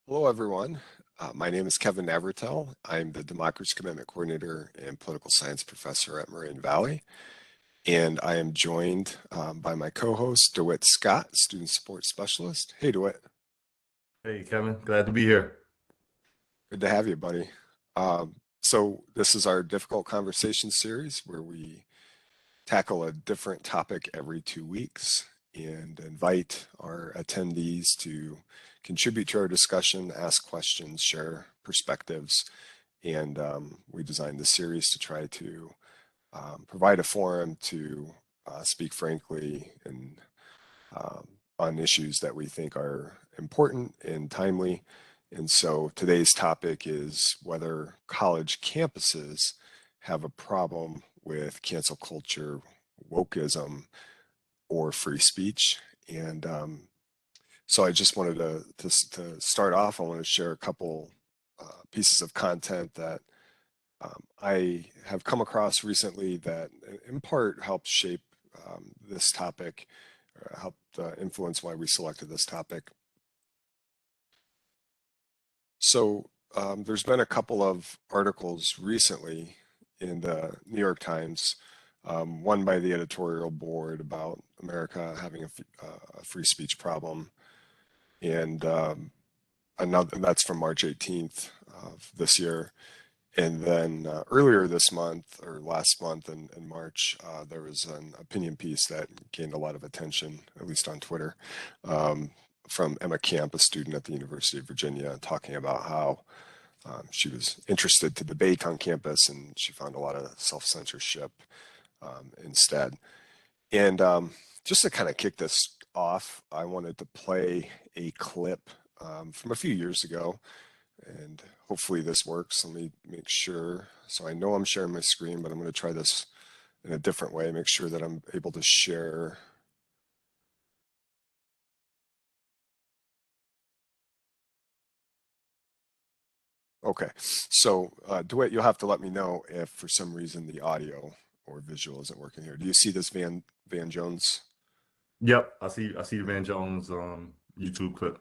Hello, everyone. My name is Kevin Navratil. I'm the Democracy Commitment Coordinator and Political Science Professor at Moraine Valley. And I am joined by my co-host, Dewitt Scott, Student Support Specialist. Hey, Dewitt. Hey, Kevin, glad to be here. Good to have you, buddy. So this is our Difficult Conversation series where we tackle a different topic every 2 weeks and invite our attendees to contribute to our discussion, ask questions, share perspectives. And we designed this series to try to provide a forum to speak frankly and on issues that we think are important and timely. And so today's topic is whether college campuses have a problem with cancel culture, wokeism, or free speech. And so I just wanted to start off. I want to share a couple pieces of content that I have come across recently that in part helped shape this topic, helped influence why we selected this topic. So there's been a couple of articles recently in the New York Times, one by the editorial board about America having a free speech problem, and another, and that's from March 18th of this year. And then earlier this month, or last month in March, there was an opinion piece that gained a lot of attention, at least on Twitter, from Emma Camp, a student at the University of Virginia, talking about how she was interested to debate on campus and she found a lot of self-censorship instead. And just to kind of kick this off, I wanted to play a clip from a few years ago, and hopefully this works. Let me make sure. So I know I'm sharing my screen, but I'm going to try this in a different way, make sure that I'm able to share. Okay, so DeWitt, you'll have to let me know if for some reason the audio or visual isn't working here. Do you see this Van Jones? Yep, I see the Van Jones YouTube clip.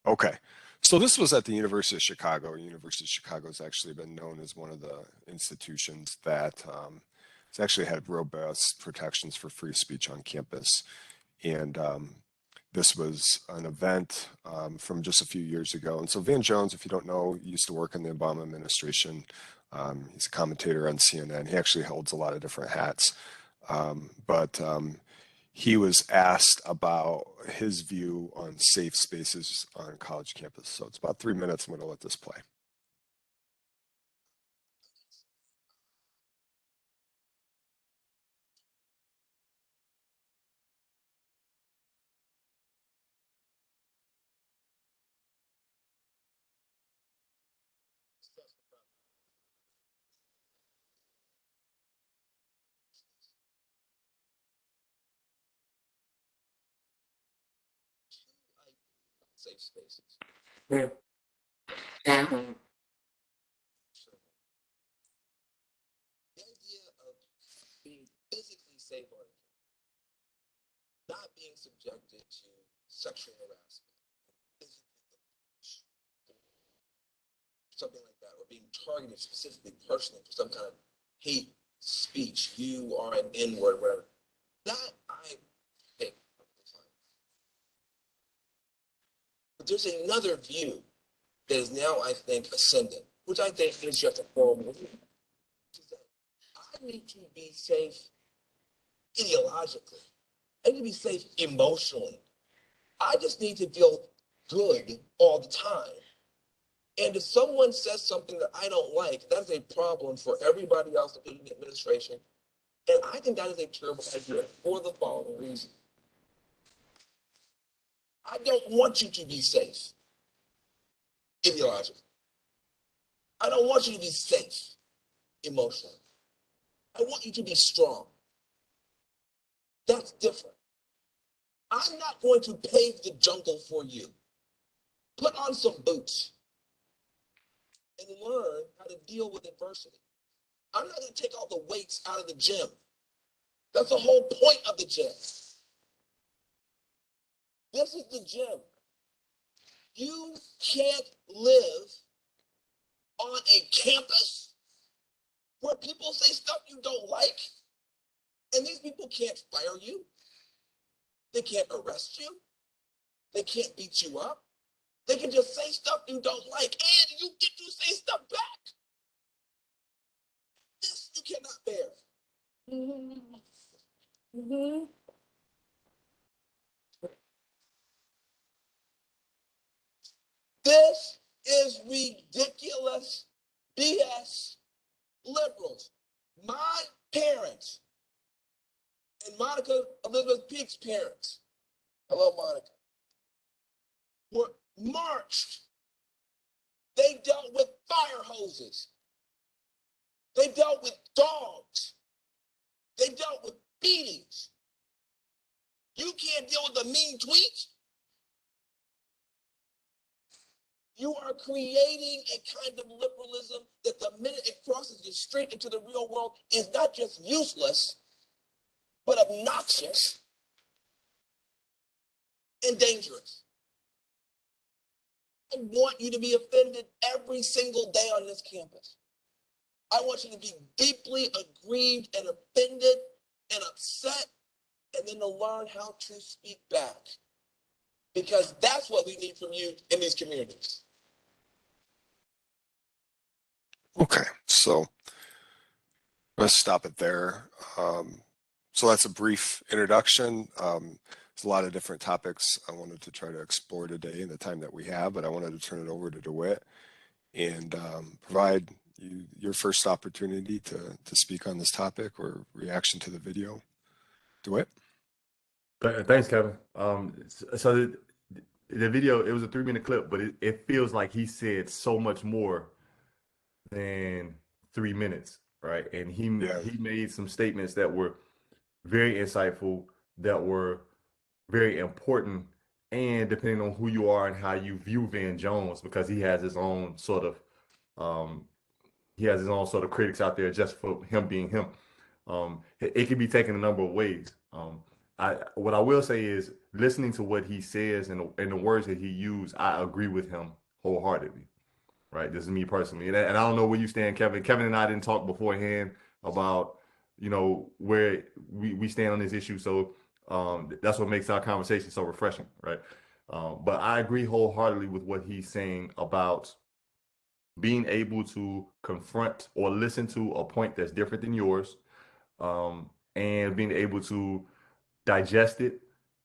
Okay, so this was at the University of Chicago. University of Chicago has actually been known as one of the institutions that has actually had robust protections for free speech on campus. And this was an event from just a few years ago. And so Van Jones, if you don't know, used to work in the Obama administration. He's a commentator on CNN. He actually holds a lot of different hats. But he was asked about his view on safe spaces on college campus. So it's about 3 minutes. I'm going to let this play. Safe spaces. Yeah. The idea of being physically safe on not being subjected to sexual harassment, something like that, or being targeted specifically personally for some kind of hate speech, you are an N-word, whatever. That I think. But there's another view that is now, I think, ascendant, which I think is just a horrible view. I need to be safe ideologically. I need to be safe emotionally. I just need to feel good all the time. And if someone says something that I don't like, that's a problem for everybody else, including the administration. And I think that is a terrible idea for the following reason. I don't want you to be safe ideologically. I don't want you to be safe emotionally. I want you to be strong. That's different. I'm not going to pave the jungle for you. Put on some boots and learn how to deal with adversity. I'm not going to take all the weights out of the gym. That's the whole point of the gym. This is the gym. You can't live on a campus where people say stuff you don't like, and these people can't fire you. They can't arrest you. They can't beat you up. They can just say stuff you don't like, and you get to say stuff back. This you cannot bear. This is ridiculous BS. Liberals, my parents, and Monica Elizabeth Peake's parents, hello Monica, were marched. They dealt with fire hoses. They dealt with dogs. They dealt with beatings. You can't deal with a mean tweet. You are creating a kind of liberalism that the minute it crosses you straight into the real world is not just useless, but obnoxious and dangerous. I want you to be offended every single day on this campus. I want you to be deeply aggrieved and offended and upset, and then to learn how to speak back. Because that's what we need from you in these communities. Okay, so let's stop it there. So that's a brief introduction. There's a lot of different topics I wanted to try to explore today in the time that we have, but I wanted to turn it over to Dewitt and provide you your first opportunity to speak on this topic or reaction to the video. Dewitt? Thanks, Kevin. So the video, it was a 3-minute clip, but it feels like he said so much more than 3 minutes, right? And he made some statements that were very insightful, that were very important, and depending on who you are and how you view Van Jones, because he has his own sort of critics out there just for him being him. It can be taken a number of ways. What I will say is, listening to what he says and the words that he used, I agree with him wholeheartedly. Right, this is me personally, and I don't know where you stand, Kevin. Kevin and I didn't talk beforehand about, where we stand on this issue, so that's what makes our conversation so refreshing, right? But I agree wholeheartedly with what he's saying about being able to confront or listen to a point that's different than yours, and being able to digest it,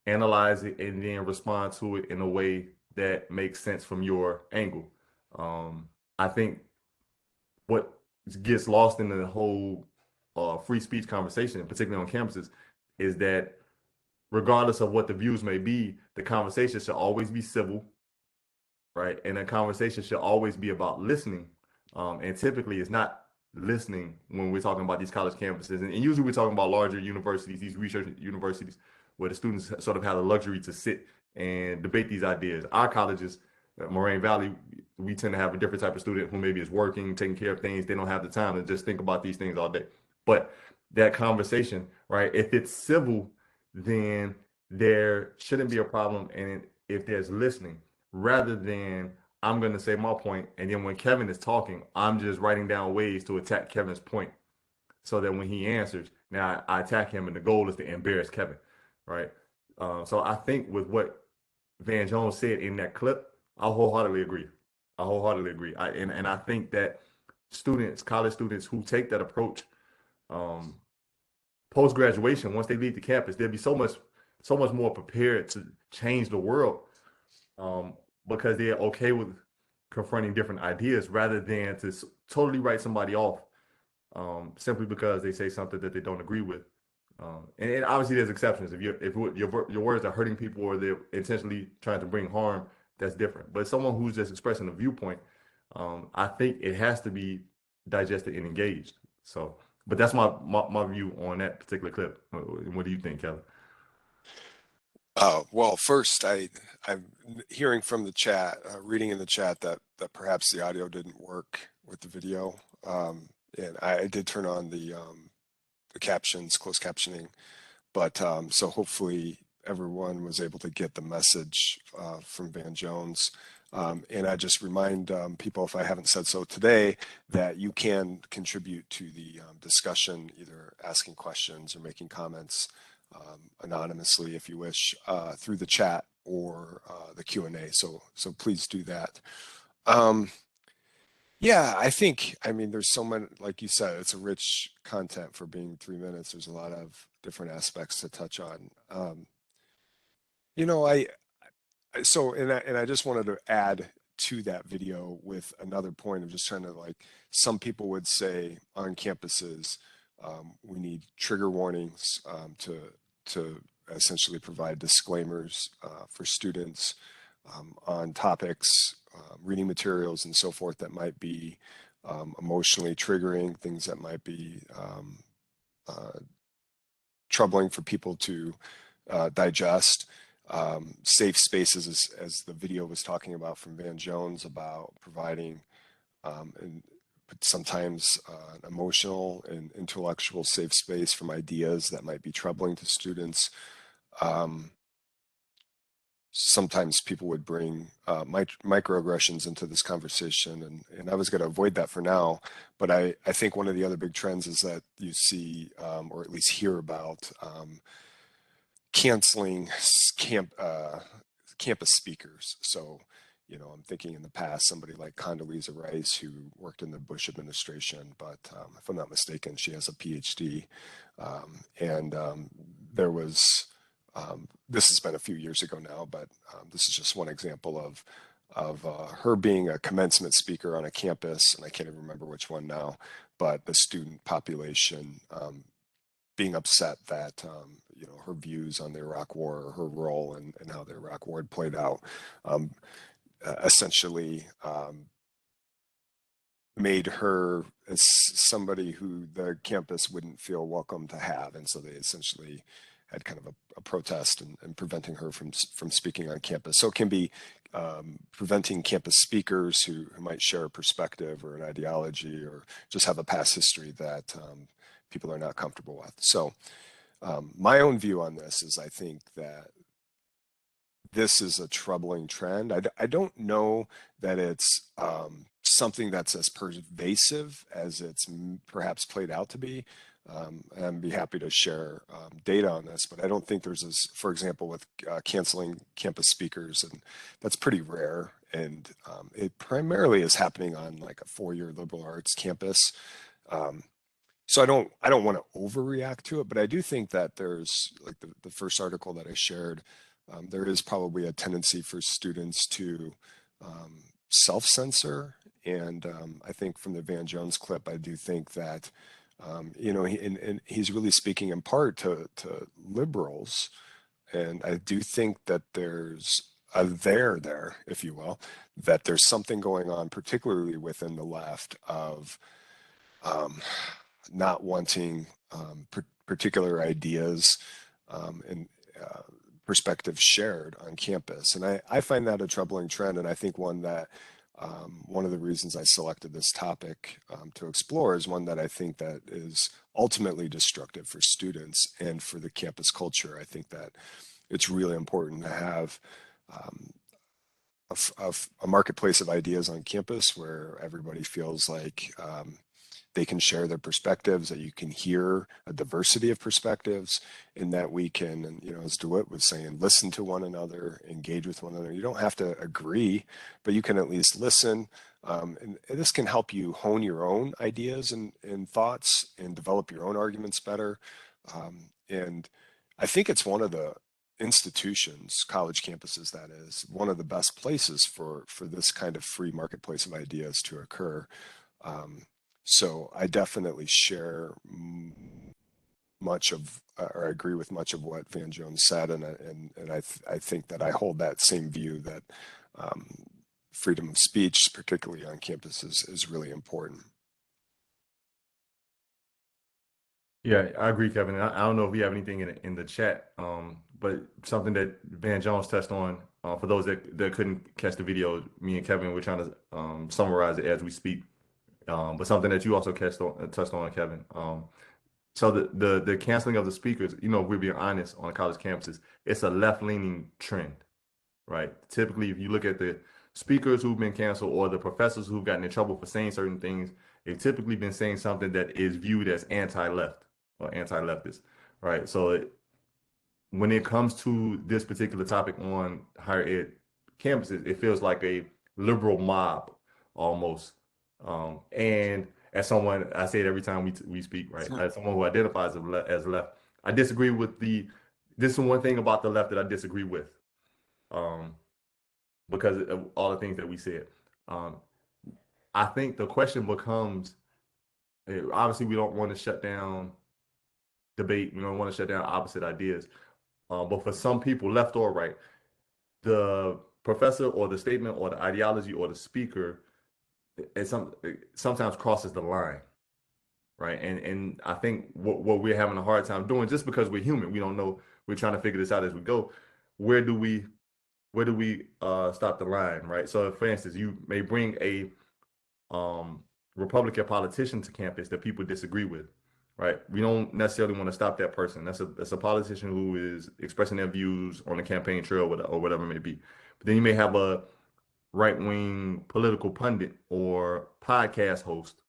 analyze it, and then respond to it in a way that makes sense from your angle. I think what gets lost in the whole free speech conversation, particularly on campuses, is that regardless of what the views may be, the conversation should always be civil, right? And the conversation should always be about listening. And typically it's not listening when we're talking about these college campuses. And usually we're talking about larger universities, these research universities, where the students sort of have the luxury to sit and debate these ideas. Our colleges, Moraine Valley, we tend to have a different type of student who maybe is working, taking care of things. They don't have the time to just think about these things all day. But that conversation, right, if it's civil, then there shouldn't be a problem. And if there's listening, rather than I'm going to say my point, and then when Kevin is talking, I'm just writing down ways to attack Kevin's point, so that when he answers, now I attack him, and the goal is to embarrass Kevin, right? So I think with what Van Jones said in that clip, I wholeheartedly agree. And I think that college students who take that approach, post graduation, once they leave the campus, they'll be so much more prepared to change the world, because they're okay with confronting different ideas rather than to totally write somebody off, simply because they say something that they don't agree with. And obviously there's exceptions. If your words are hurting people or they're intentionally trying to bring harm, that's different. But someone who's just expressing a viewpoint, I think it has to be digested and engaged. So, but that's my view on that particular clip. What do you think, Kevin? Well, first, I'm hearing from the chat, reading in the chat that perhaps the audio didn't work with the video, and I did turn on the captions, closed captioning, but so hopefully everyone was able to get the message from Van Jones. And I just remind people, if I haven't said so today, that you can contribute to the discussion, either asking questions or making comments anonymously, if you wish, through the chat or the Q&A. So please do that. Yeah, I mean, there's so many, like you said, it's a rich content for being 3 minutes. There's a lot of different aspects to touch on. You know, I just wanted to add to that video with another point of just trying to, like, some people would say on campuses, we need trigger warnings to essentially provide disclaimers for students on topics, reading materials and so forth that might be emotionally triggering, things that might be troubling for people to digest. Safe spaces, as the video was talking about from Van Jones, about providing and sometimes an emotional and intellectual safe space from ideas that might be troubling to students. Sometimes people would bring microaggressions into this conversation, and I was going to avoid that for now, but I think one of the other big trends is that you see, or at least hear about, canceling campus speakers. So, you know, I'm thinking in the past, somebody like Condoleezza Rice, who worked in the Bush administration, but if I'm not mistaken, she has a PhD. There was, this has been a few years ago now, but this is just one example of her being a commencement speaker on a campus, and I can't even remember which one now, but the student population being upset that you know, her views on the Iraq War, or her role and how the Iraq War had played out, essentially made her as somebody who the campus wouldn't feel welcome to have, and so they essentially had kind of a protest and preventing her from speaking on campus. So it can be preventing campus speakers who might share a perspective or an ideology or just have a past history that people are not comfortable with. So my own view on this is, I think that this is a troubling trend. I don't know that it's something that's as pervasive as it's perhaps played out to be. I'd be happy to share data on this, but I don't think there's this, for example, with canceling campus speakers, and that's pretty rare. And it primarily is happening on like a 4-year liberal arts campus. So I don't want to overreact to it, but I do think that there's, like the first article that I shared, there is probably a tendency for students to self-censor. And I think from the Van Jones clip, I do think that, you know, and he's really speaking in part to liberals. And I do think that there's a there, if you will, that there's something going on, particularly within the left, of not wanting particular ideas and perspectives shared on campus. And I find that a troubling trend. And I think one that one of the reasons I selected this topic to explore is one that I think that is ultimately destructive for students and for the campus culture. I think that it's really important to have a marketplace of ideas on campus where everybody feels like they can share their perspectives, that you can hear a diversity of perspectives, and that we can, and, you know, as Dewitt was saying, listen to one another, engage with one another. You don't have to agree, but you can at least listen. And this can help you hone your own ideas and thoughts and develop your own arguments better. And I think it's one of the institutions, college campuses, that is, one of the best places for this kind of free marketplace of ideas to occur. So I definitely share much of, or I agree with much of what Van Jones said, and I think that I hold that same view, that freedom of speech, particularly on campus, is really important. Yeah, I agree, Kevin. I don't know if we have anything in the chat, but something that Van Jones touched on, for those that couldn't catch the video, me and Kevin, we're trying to summarize it as we speak. But something that you also touched on, Kevin, So the canceling of the speakers, you know, if we're being honest, on college campuses, it's a left-leaning trend, right? Typically, if you look at the speakers who've been canceled or the professors who've gotten in trouble for saying certain things, they've typically been saying something that is viewed as anti-left or anti-leftist, right? So when it comes to this particular topic on higher ed campuses, it feels like a liberal mob almost. And as someone, I say it every time we speak, right? As someone who identifies as left, I disagree with this is one thing about the left that I disagree with, because of all the things that we said. Um, I think the question becomes, obviously, we don't want to shut down debate. We don't want to shut down opposite ideas. But for some people, left or right, the professor or the statement or the ideology or the speaker, it sometimes crosses the line, right? And I think what we're having a hard time doing, just because we're human, we don't know, we're trying to figure this out as we go. Where do we stop the line, right? So, for instance, you may bring a Republican politician to campus that people disagree with, right? We don't necessarily want to stop that person. That's a politician who is expressing their views on the campaign trail or whatever it may be. But then you may have a right-wing political pundit or podcast host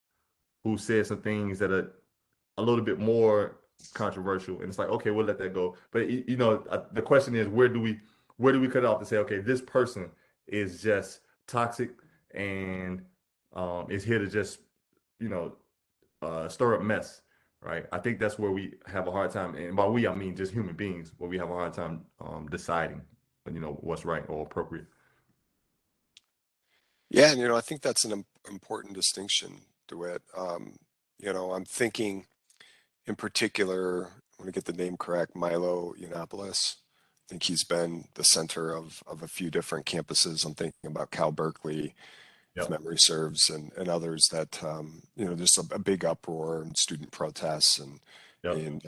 who says some things that are a little bit more controversial, and it's like, okay, we'll let that go. But you know, the question is, where do we cut off to say, okay, this person is just toxic and is here to just, you know, stir up mess, right? I think that's where we have a hard time, and by we I mean just human beings, where we have a hard time deciding, you know, what's right or appropriate. Yeah, and I think that's an important distinction, DeWitt. I'm thinking in particular, I want to get the name correct, Milo Yiannopoulos. I think he's been the center of a few different campuses. I'm thinking about Cal Berkeley, if Yep. memory serves, and others that there's a big uproar and student protests and Yep.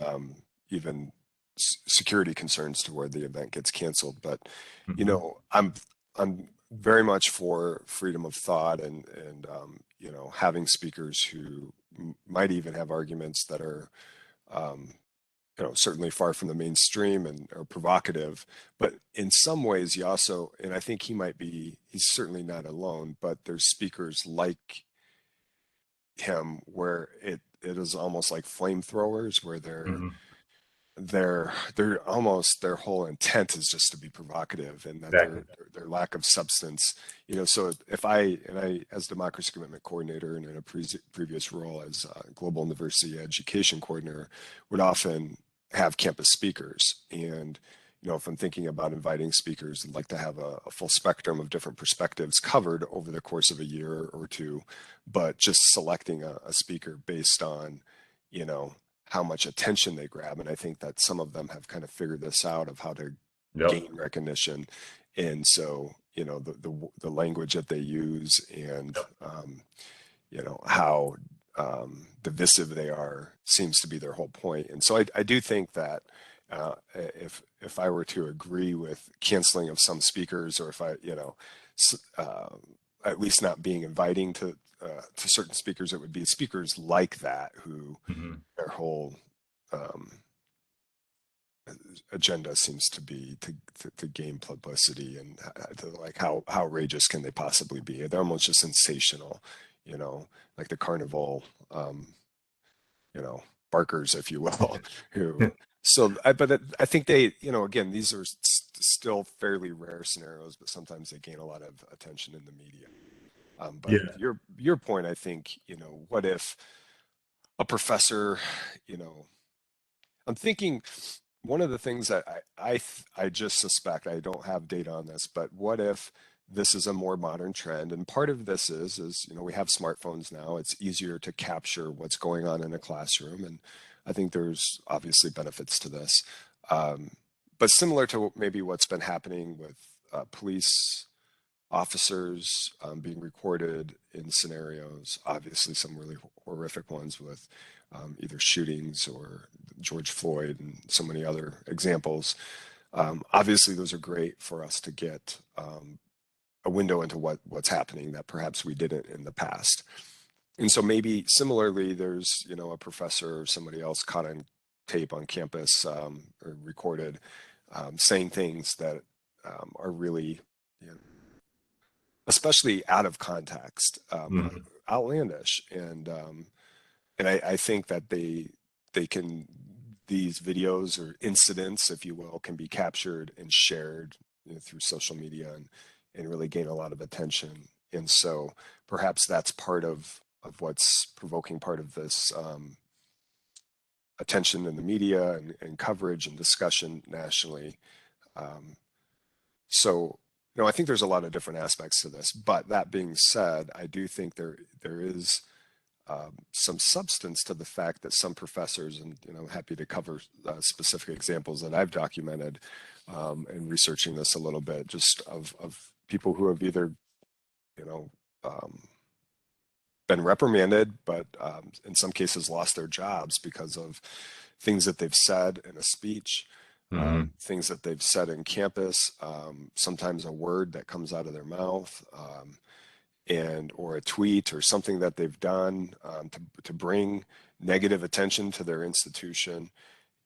even security concerns to where the event gets canceled. But Mhm. I'm very much for freedom of thought and having speakers who might even have arguments that are certainly far from the mainstream and are provocative. But in some ways, you also, and I think he's certainly not alone, but there's speakers like him where it is almost like flamethrowers, where Mhm. they're almost, their whole intent is just to be provocative, and that Exactly. their lack of substance. So if I as democracy commitment coordinator and in a previous role as global diversity education coordinator, would often have campus speakers. And if I'm thinking about inviting speakers, I'd like to have a full spectrum of different perspectives covered over the course of a year or two, but just selecting a speaker based on how much attention they grab. And I think that some of them have kind of figured this out of how to Yep. gain recognition. And so, the language that they use and, Yep. how divisive they are seems to be their whole point. And so I do think that if I were to agree with canceling of some speakers, or if at least not being inviting to certain speakers, it would be speakers like that who Mhm. their whole um, agenda seems to be to gain publicity and to, like, how outrageous can they possibly be? They're almost just sensational, like the carnival, barkers, if you will, who. But I think they, again, these are still fairly rare scenarios, but sometimes they gain a lot of attention in the media. But Yeah. your point, I think, what if a professor, I'm thinking one of the things that I just suspect, I don't have data on this, but what if this is a more modern trend? And part of this is we have smartphones now. It's easier to capture what's going on in a classroom, and I think there's obviously benefits to this. Um, but similar to maybe what's been happening with police officers being recorded in scenarios, obviously some really horrific ones with either shootings or George Floyd and so many other examples. Obviously, those are great for us to get a window into what's happening that perhaps we didn't in the past. And so maybe similarly, there's, a professor or somebody else caught on tape on campus, or recorded, saying things that are really, especially out of context, Mhm. outlandish. And I think that they can, these videos or incidents, if you will, can be captured and shared, through social media, and really gain a lot of attention. And so perhaps that's part of what's provoking part of this, attention in the media, and coverage and discussion nationally. Um, so, I think there's a lot of different aspects to this. But that being said, I do think there is, some substance to the fact that some professors, and I'm happy to cover specific examples that I've documented, in researching this a little bit, just of people who have either, you know, um, been reprimanded, but in some cases lost their jobs because of things that they've said in a speech, Mhm. things that they've said in campus, sometimes a word that comes out of their mouth, and or a tweet or something that they've done, to bring negative attention to their institution.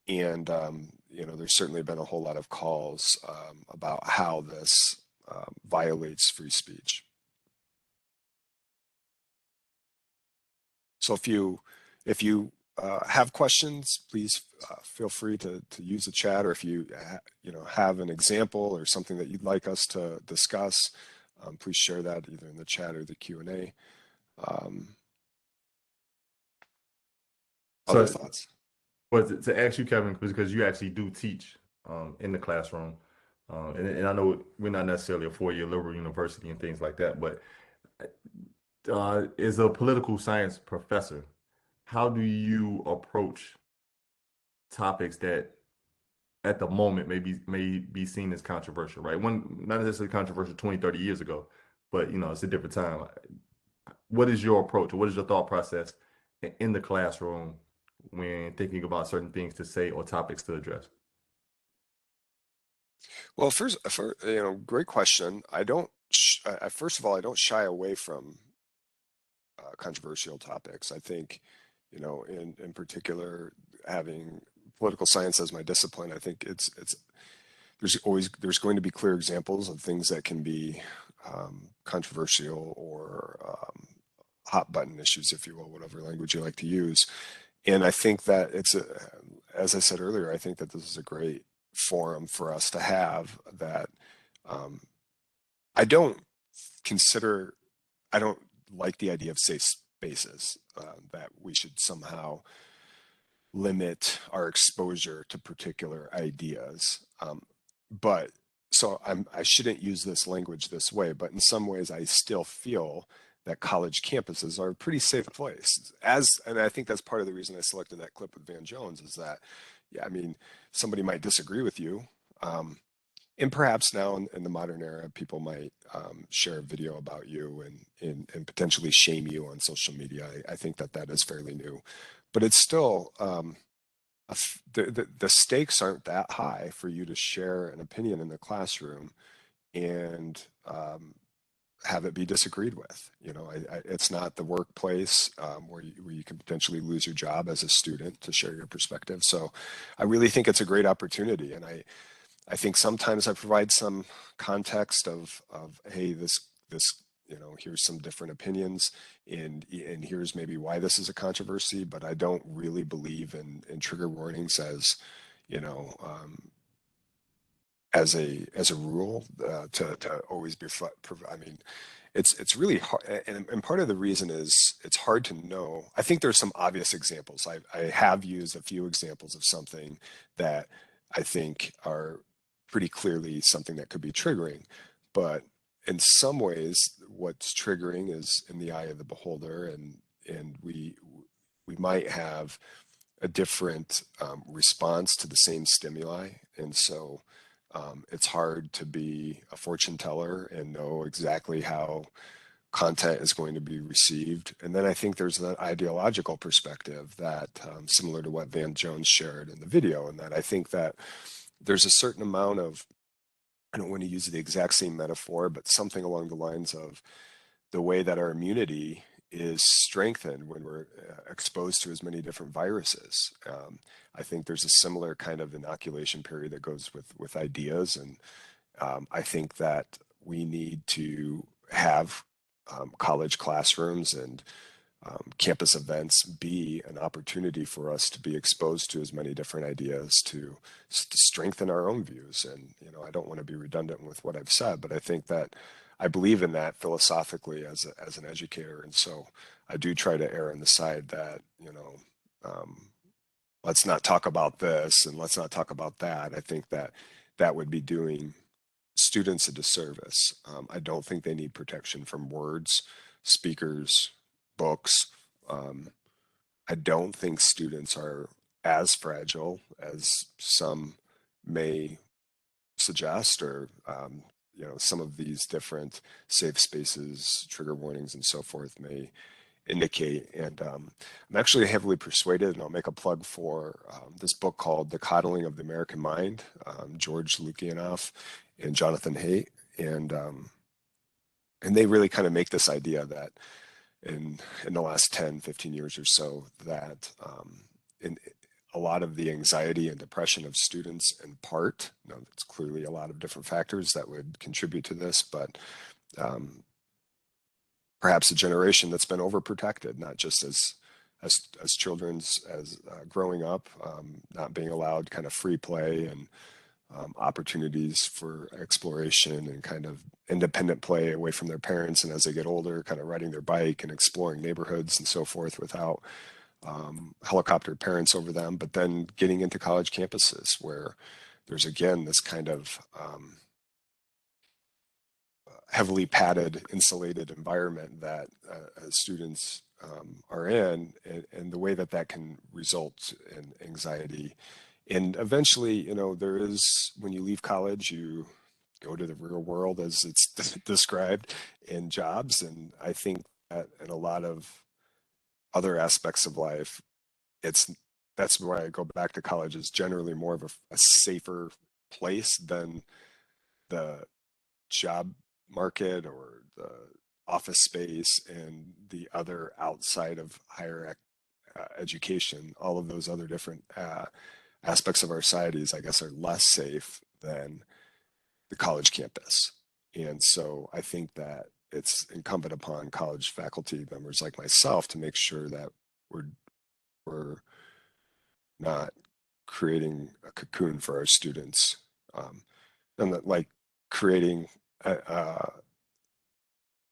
And there's certainly been a whole lot of calls, about how this violates free speech. So if you have questions, please feel free to use the chat, or if you have an example or something that you'd like us to discuss, please share that either in the chat or the Q&A. Other So, thoughts? but to ask you, Kevin, because you actually do teach in the classroom, and I know we're not necessarily a four-year liberal university and things like that, but as a political science professor, how do you approach topics that at the moment may be seen as controversial, right? One, not necessarily controversial 20, 30 years ago, but it's a different time. What is your approach, or what is your thought process in the classroom when thinking about certain things to say or topics to address? Well, great question. First of all, I don't shy away from controversial topics. I think, in particular, having political science as my discipline, I think there's going to be clear examples of things that can be controversial, or hot button issues, if you will, whatever language you like to use. And I think that as I said earlier, I think that this is a great forum for us to have that. Um, I don't consider, I don't like the idea of safe spaces, that we should somehow limit our exposure to particular ideas. But so I shouldn't use this language this way, but in some ways I still feel that college campuses are a pretty safe place. And I think that's part of the reason I selected that clip with Van Jones, is that, yeah, I mean, somebody might disagree with you. And perhaps now in the modern era, people might share a video about you, and potentially shame you on social media. I think that is fairly new, but it's still, the stakes aren't that high for you to share an opinion in the classroom, and have it be disagreed with. It's not the workplace, where you can potentially lose your job as a student to share your perspective. So I really think it's a great opportunity, and I think sometimes I provide some context of hey, this here's some different opinions, and here's maybe why this is a controversy. But I don't really believe in trigger warnings you know um, as a rule, to always be. I mean, it's really hard, and part of the reason is it's hard to know. I think there's some obvious examples. I have used a few examples of something that I think are pretty clearly something that could be triggering, but in some ways what's triggering is in the eye of the beholder, and we might have a different response to the same stimuli. And so it's hard to be a fortune teller and know exactly how content is going to be received. And then I think there's that ideological perspective that, similar to what Van Jones shared in the video, and that I think that there's a certain amount of, I don't want to use the exact same metaphor, but something along the lines of the way that our immunity is strengthened when we're exposed to as many different viruses. I think there's a similar kind of inoculation period that goes with ideas, and I think that we need to have college classrooms and campus events be an opportunity for us to be exposed to as many different ideas to strengthen our own views. And, you know, I don't want to be redundant with what I've said, but I think that I believe in that philosophically as an educator. And so I do try to err on the side that, you know, let's not talk about this and let's not talk about that. I think that that would be doing students a disservice. I don't think they need protection from words, speakers, books. I don't think students are as fragile as some may suggest, or you know, some of these different safe spaces, trigger warnings, and so forth may indicate. And I'm actually heavily persuaded, and I'll make a plug for this book called The Coddling of the American Mind, George Lukianoff and Jonathan Haidt. And they really kind of make this idea that in the last 10, 15 years or so, that in a lot of the anxiety and depression of students, in part, you know, it's clearly a lot of different factors that would contribute to this, but perhaps a generation that's been overprotected, not just as children's, as growing up, not being allowed kind of free play and opportunities for exploration and kind of independent play away from their parents, and as they get older, kind of riding their bike and exploring neighborhoods and so forth without helicopter parents over them. But then getting into college campuses where there's again this kind of heavily padded, insulated environment that students are in, and the way that that can result in anxiety. And eventually, you know, there is, when you leave college, you go to the real world as it's described in jobs. And I think that in a lot of other aspects of life, that's why I go back to college, is generally more of a safer place than the job market or the office space and the other outside of higher education. All of those other different aspects of our societies, I guess, are less safe than the college campus. And so I think that it's incumbent upon college faculty members like myself to make sure that we're not creating a cocoon for our students, and that, like, creating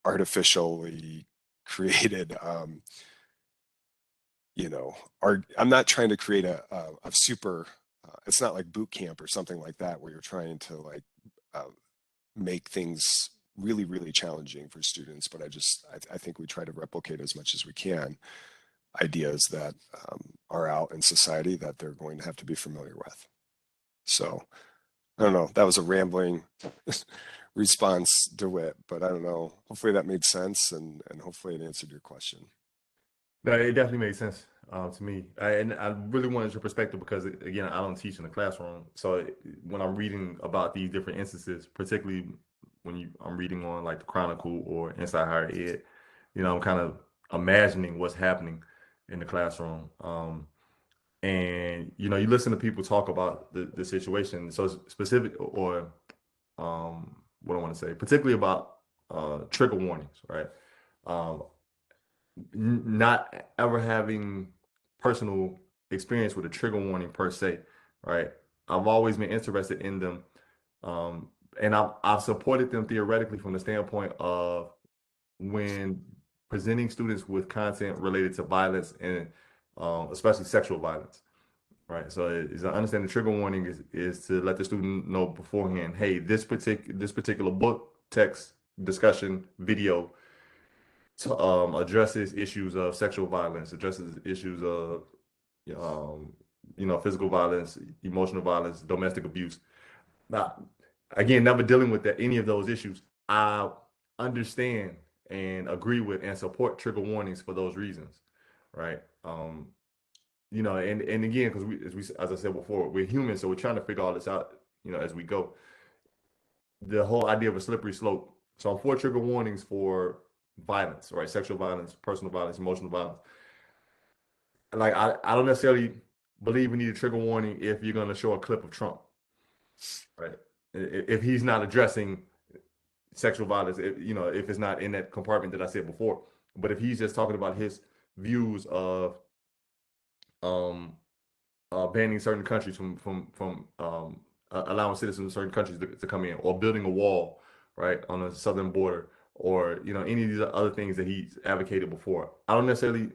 artificially created, you know, I'm not trying to create a super, it's not like boot camp or something like that, where you're trying to like make things really, really challenging for students. But I think we try to replicate as much as we can ideas that are out in society that they're going to have to be familiar with. So I don't know, that was a rambling response, DeWitt, but I don't know. Hopefully that made sense, and hopefully it answered your question. No, it definitely made sense to me. And I really wanted your perspective because, again, I don't teach in the classroom. So when I'm reading about these different instances, particularly when I'm reading on like the Chronicle or Inside Higher Ed, you know, I'm kind of imagining what's happening in the classroom. And, you know, you listen to people talk about the situation. So specific, or what I want to say, particularly about trigger warnings, right? Not ever having personal experience with a trigger warning per se, right? I've always been interested in them, and I've supported them theoretically from the standpoint of when presenting students with content related to violence and especially sexual violence, right? So is I understand the trigger warning is to let the student know beforehand, hey, this particular book, text, discussion, video addresses issues of sexual violence, addresses issues of you know, physical violence, emotional violence, domestic abuse. Now, again, never dealing with any of those issues. I understand and agree with and support trigger warnings for those reasons, right? You know, and again, because as I said before, we're human, so we're trying to figure all this out, you know, as we go. The whole idea of a slippery slope. So I'm for trigger warnings for violence, right? Sexual violence, personal violence, emotional violence. Like I don't necessarily believe we need a trigger warning if you're going to show a clip of Trump, right? If he's not addressing sexual violence, if it's not in that compartment that I said before, but if he's just talking about his views of um banning certain countries from allowing citizens of certain countries to come in, or building a wall, right, on the southern border, or any of these other things that he's advocated before. I don't necessarily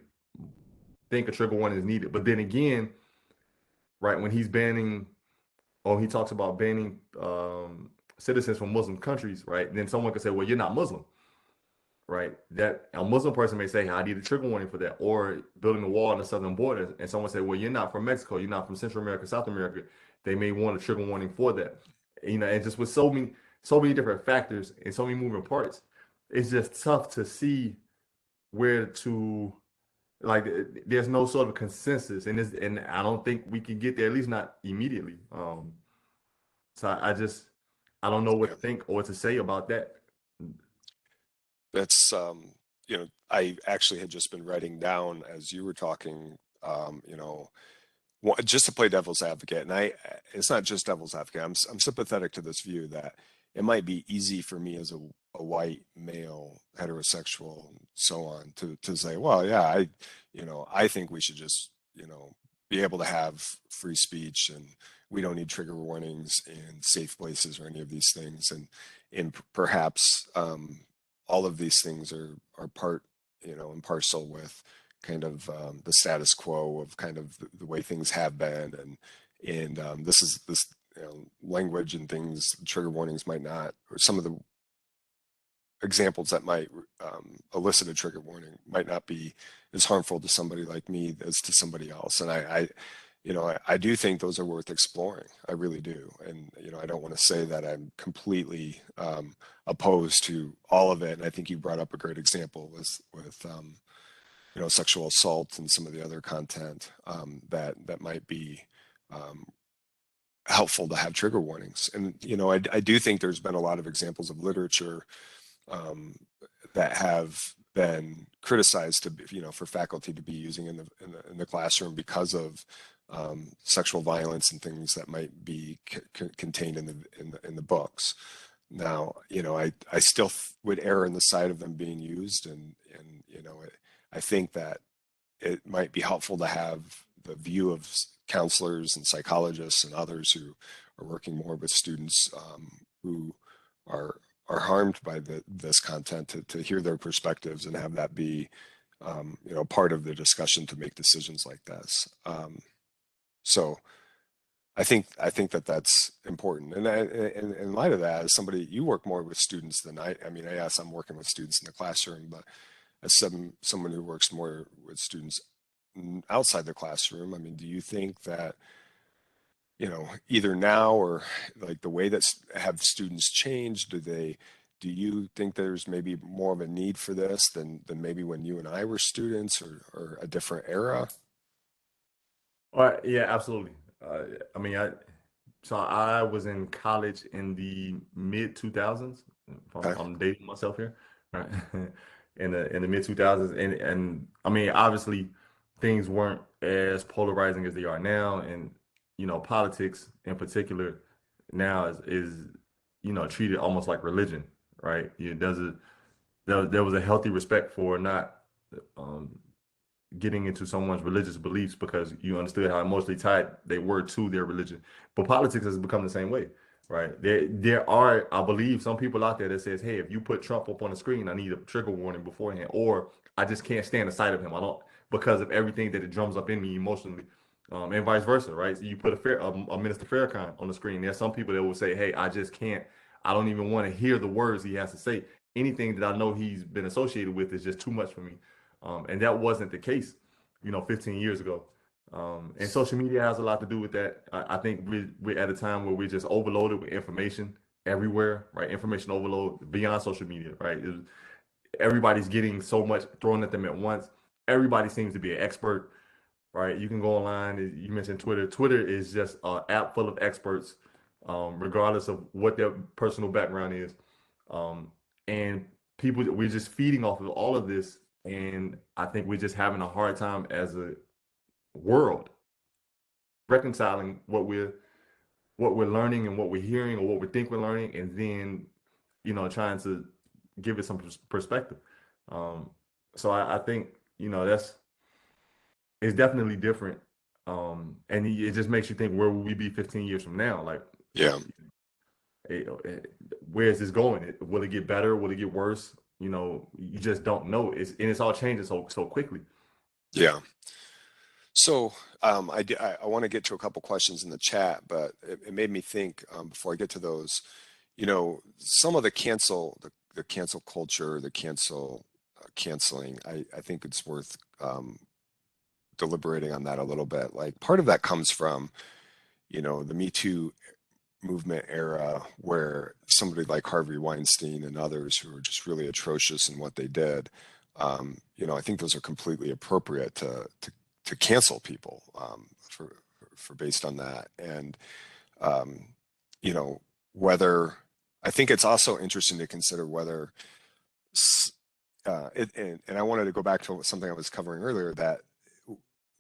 think a trigger warning is needed, but then again, right, when he's banning, or he talks about banning citizens from Muslim countries, right, then someone could say, well, you're not Muslim, right? That a Muslim person may say, I need a trigger warning for that. Or building a wall on the southern border, and someone say, well, you're not from Mexico, you're not from Central America, South America. They may want a trigger warning for that. And just with so many different factors and so many moving parts, it's just tough to see where to, like, there's no sort of consensus, and I don't think we can get there, at least not immediately. So I don't know what Yeah. to think or what to say about that. That's, I actually had just been writing down as you were talking, just to play devil's advocate. And it's not just devil's advocate. I'm sympathetic to this view that it might be easy for me as a white male, heterosexual, and so on, to say, well, yeah, I think we should just, be able to have free speech, and we don't need trigger warnings in safe places or any of these things. And perhaps, all of these things are part, and parcel with kind of the status quo of kind of the way things have been, and this language and things, trigger warnings might not, or some of the examples that might elicit a trigger warning might not be as harmful to somebody like me as to somebody else. And I do think those are worth exploring. I really do. And, I don't want to say that I'm completely opposed to all of it. And I think you brought up a great example with sexual assault and some of the other content that might be helpful to have trigger warnings. And, I do think there's been a lot of examples of literature that have been criticized to be, for faculty to be using in the classroom because of sexual violence and things that might be contained in the books. Now, I still would err on the side of them being used, and I think that it might be helpful to have the view of counselors and psychologists and others who are working more with students who are harmed by this content, to hear their perspectives and have that be part of the discussion to make decisions like this. So I think that that's important. And in light of that, as somebody, you work more with students than I mean, yes, I'm working with students in the classroom, but as someone who works more with students outside the classroom, I mean, do you think that, either now or like the way that have students changed, do you think there's maybe more of a need for this than maybe when you and I were students, or a different era? All right, yeah, absolutely. I mean, I was in college in the mid 2000s. Okay. I'm dating myself here, right? In the mid 2000s, and I mean, obviously, things weren't as polarizing as they are now, and politics in particular now is treated almost like religion, right? There was a healthy respect for not um, getting into someone's religious beliefs because you understood how emotionally tied they were to their religion. But politics has become the same way, right? There are, I believe, some people out there that says, hey, if you put Trump up on the screen, I need a trigger warning beforehand, or I just can't stand the sight of him. I don't, because of everything that it drums up in me emotionally. And vice versa, right? So you put a Minister Farrakhan on the screen. There's some people that will say, hey, I just can't, I don't even want to hear the words he has to say. Anything that I know he's been associated with is just too much for me. And that wasn't the case, 15 years ago. And social media has a lot to do with that. I think we're at a time where we're just overloaded with information everywhere, right? Information overload beyond social media, right? Everybody's getting so much thrown at them at once. Everybody seems to be an expert, right? You can go online. You mentioned Twitter. Twitter is just an app full of experts, regardless of what their personal background is. And we're just feeding off of all of this, and I think we're just having a hard time as a world reconciling what we're learning and what we're hearing or what we think we're learning, and then trying to give it some perspective. Um, so I think that's it's definitely different, and it just makes you think, where will we be 15 years from now? Like, Yeah. where is this going? Will it get better? Will it get worse? You just don't know. It's all changing so quickly. Yeah. So I want to get to a couple questions in the chat, but it made me think, before I get to those, some of the cancel culture, the canceling. I think it's worth deliberating on that a little bit. Like, part of that comes from, the Me Too movement era, where somebody like Harvey Weinstein and others who were just really atrocious in what they did. I think those are completely appropriate to cancel people, for based on that. And um, whether, I think it's also interesting to consider whether and I wanted to go back to something I was covering earlier, that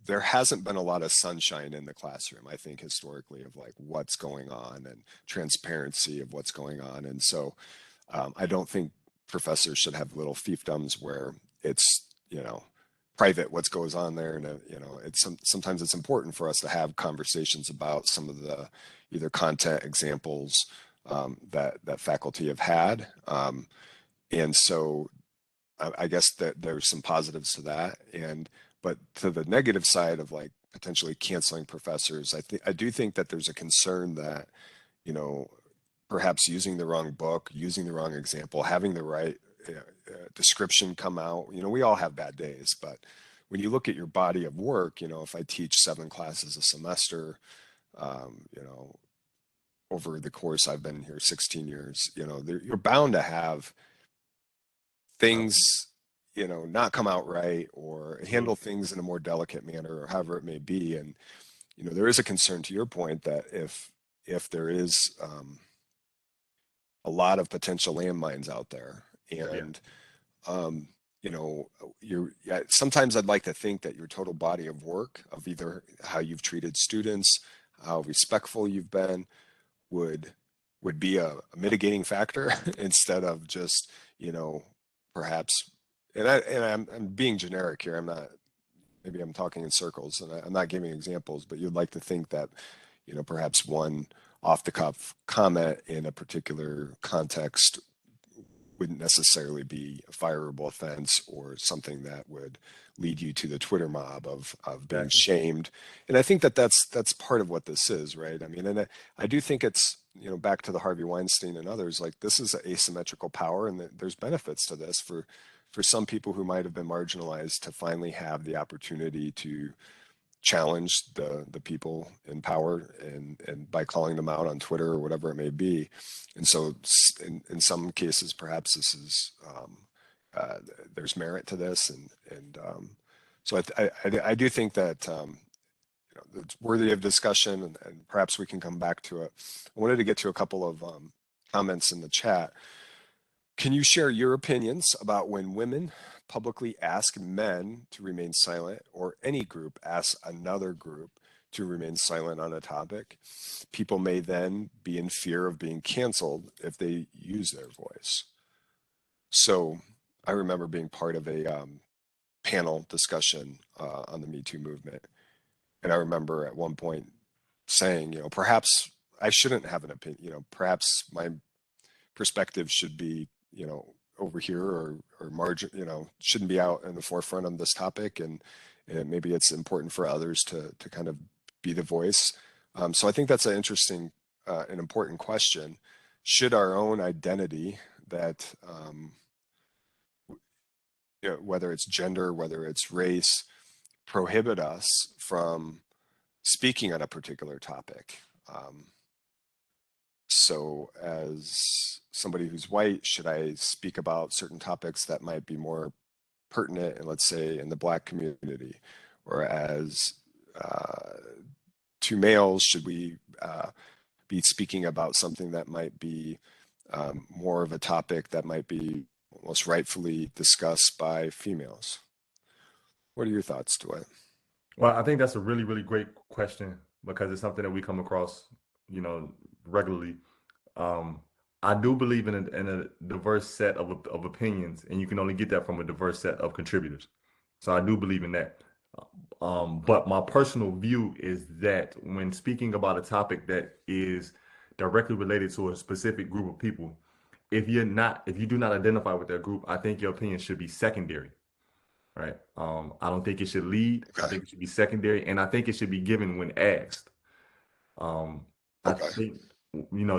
there hasn't been a lot of sunshine in the classroom, I think, historically, of like what's going on and transparency of what's going on. And so I don't think professors should have little fiefdoms where it's, private what's goes on there. And, sometimes it's important for us to have conversations about some of the either content examples that faculty have had. And so I guess that there's some positives to that. But to the negative side of like potentially canceling professors, I do think that there's a concern that, perhaps using the wrong book, using the wrong example, having the right description come out. We all have bad days, but when you look at your body of work, if I teach 7 classes a semester, um, you know, over the course, I've been here 16 years, you're bound to have things, not come out right, or handle things in a more delicate manner, or however it may be. And, there is a concern, to your point, that if there is a lot of potential landmines out there, and um, sometimes I'd like to think that your total body of work, of either how you've treated students, how respectful you've been, would be a mitigating factor instead of just, perhaps, I'm being generic here. I'm not, maybe I'm talking in circles, and I'm not giving examples, but you'd like to think that, perhaps one off the cuff comment in a particular context wouldn't necessarily be a fireable offense, or something that would lead you to the Twitter mob of being shamed. And I think that that's part of what this is, right? I mean, and I do think it's, back to the Harvey Weinstein and others, like, this is asymmetrical power, and there's benefits to this for some people who might have been marginalized to finally have the opportunity to challenge the people in power, and by calling them out on Twitter or whatever it may be. And so in some cases, perhaps this is there's merit to this, and so I do think that it's worthy of discussion, and perhaps we can come back to it. I wanted to get to a couple of comments in the chat. Can you share your opinions about when women publicly ask men to remain silent, or any group asks another group to remain silent on a topic? People may then be in fear of being canceled if they use their voice. So I remember being part of a panel discussion on the Me Too movement. And I remember at one point saying, perhaps I shouldn't have an opinion, perhaps my perspective should be, over here, or margin, shouldn't be out in the forefront of this topic. And maybe it's important for others to kind of be the voice. So I think that's an interesting, an important question. Should our own identity, that, whether it's gender, whether it's race, prohibit us from speaking on a particular topic? So as somebody who's white, should I speak about certain topics that might be more pertinent, and let's say in the Black community? Or as two males, should we be speaking about something that might be more of a topic that might be most rightfully discussed by females. What are your thoughts, Dewitt? Well, I think that's a really, really great question because it's something that we come across, regularly. Um, I do believe in a diverse set of opinions, and you can only get that from a diverse set of contributors. So I do believe in that. But my personal view is that when speaking about a topic that is directly related to a specific group of people, if you do not identify with that group, I think your opinion should be secondary, right? I don't think it should lead. I Okay. think it should be secondary, and I think it should be given when asked. I Okay. think,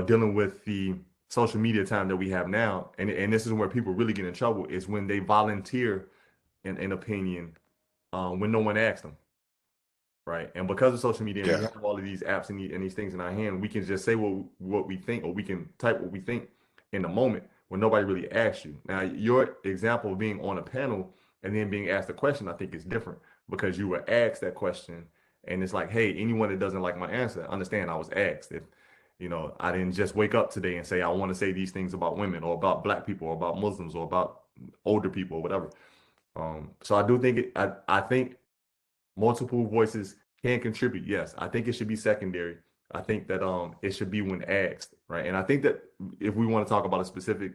dealing with the social media time that we have now, and this is where people really get in trouble, is when they volunteer an opinion when no one asks them, right? And because of social media, and we Yeah. have all of these apps and these things in our hand, we can just say what we think, or we can type what we think in the moment when nobody really asks you. Now, your example of being on a panel and then being asked a question, I think is different because you were asked that question, and it's like, hey, anyone that doesn't like my answer, understand I was asked. If I didn't just wake up today and say I want to say these things about women or about black people or about Muslims or about older people or whatever. So I do think I think multiple voices can contribute. Yes, I think it should be secondary. I think that it should be when asked, right? And I think that if we want to talk about a specific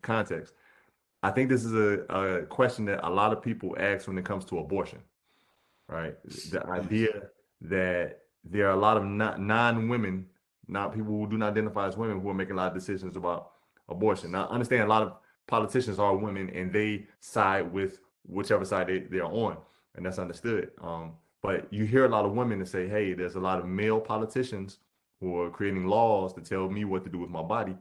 context, I think this is a question that a lot of people ask when it comes to abortion, right? The idea that there are a lot of non-women, not people who do not identify as women, who are making a lot of decisions about abortion. Now, I understand a lot of politicians are women and they side with whichever side they're on, and that's understood. But you hear a lot of women that say, hey, there's a lot of male politicians who are creating laws to tell me what to do with my body.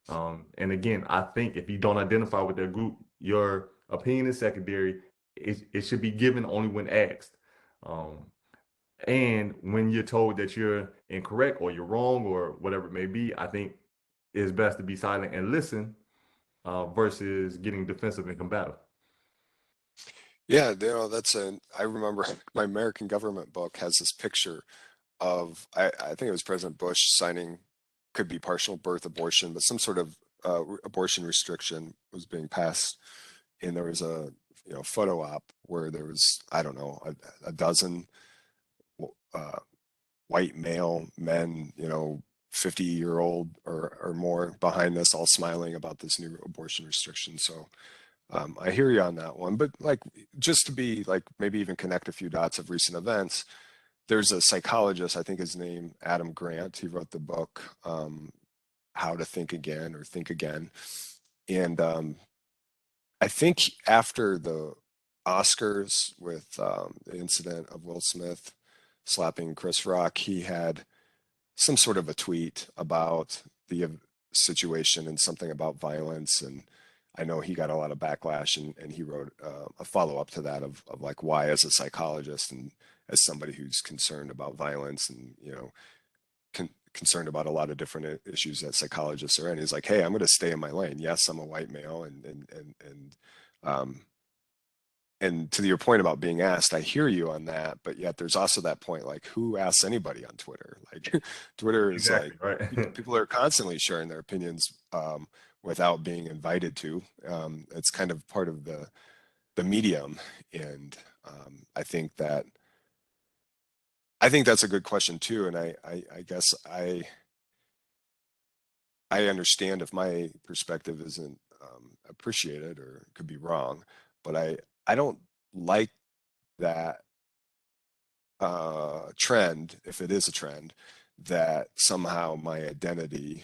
And again, I think if you don't identify with their group, your opinion is secondary. It should be given only when asked. And when you're told that you're incorrect or you're wrong or whatever it may be, I think it's best to be silent and listen versus getting defensive and combative. Yeah, I remember my American government book has this picture of, I think it was President Bush signing, could be partial birth abortion, but some sort of abortion restriction was being passed. And there was a, photo op where there was, I don't know, a dozen white male men, 50-year-old or more behind this, all smiling about this new abortion restriction. So I hear you on that one, but like, just to be like, maybe even connect a few dots of recent events. There's a psychologist, I think his name, Adam Grant. He wrote the book, How to Think Again or Think Again. And I think after the Oscars with the incident of Will Smith slapping Chris Rock, he had some sort of a tweet about the situation and something about violence. And I know he got a lot of backlash, and he wrote a follow-up to that of like, why, as a psychologist and as somebody who's concerned about violence and, concerned about a lot of different issues that psychologists are in. He's like, hey, I'm going to stay in my lane. Yes, I'm a white male. And to your point about being asked, I hear you on that, but yet there's also that point, like, who asks anybody on Twitter? Like, Twitter is Exactly, like, right. people are constantly sharing their opinions without being invited to. It's kind of part of the medium. And I think that's a good question too. And I guess I understand if my perspective isn't appreciated or could be wrong, but I don't like that trend, if it is a trend, that somehow my identity.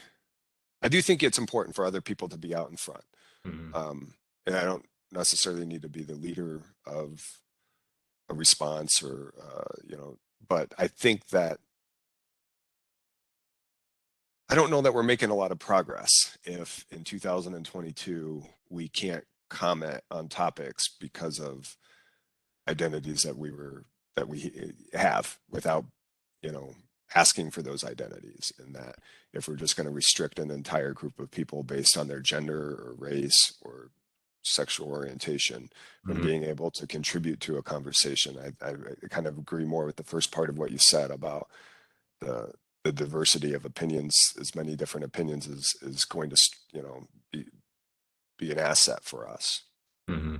I do think it's important for other people to be out in front, Mhm. and I don't necessarily need to be the leader of a response or but I think that I don't know that we're making a lot of progress if in 2022 we can't comment on topics because of identities that we have without, asking for those identities, and that if we're just going to restrict an entire group of people based on their gender or race or sexual orientation from Mhm. being able to contribute to a conversation. I kind of agree more with the first part of what you said about the diversity of opinions. As many different opinions is going to, be be an asset for us. Mm-hmm.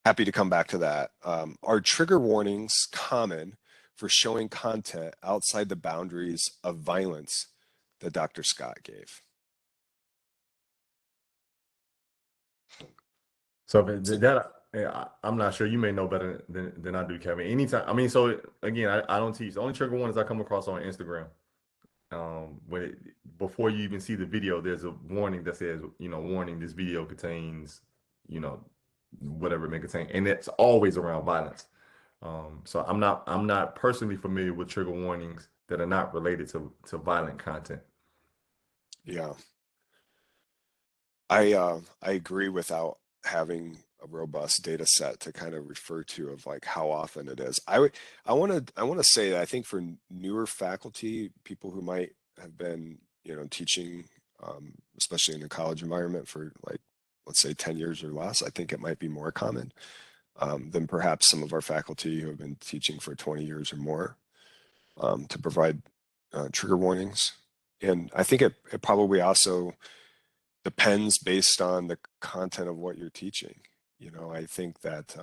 Happy to come back to that. Are trigger warnings common for showing content outside the boundaries of violence that Dr. Scott gave? So I'm not sure. You may know better than I do, Kevin. Anytime, I mean, so again, I don't teach. The only trigger warnings I come across on Instagram. Before you even see the video, there's a warning that says, warning, this video contains, whatever it may contain, and it's always around violence. So I'm not personally familiar with trigger warnings that are not related to violent content. Yeah, I agree without having a robust data set to kind of refer to of like how often it is. I want to say that I think for newer faculty, people who might have been teaching, especially in a college environment for like let's say 10 years or less, I think it might be more common than perhaps some of our faculty who have been teaching for 20 years or more, to provide trigger warnings. And I think it probably also depends based on the content of what you're teaching. I think that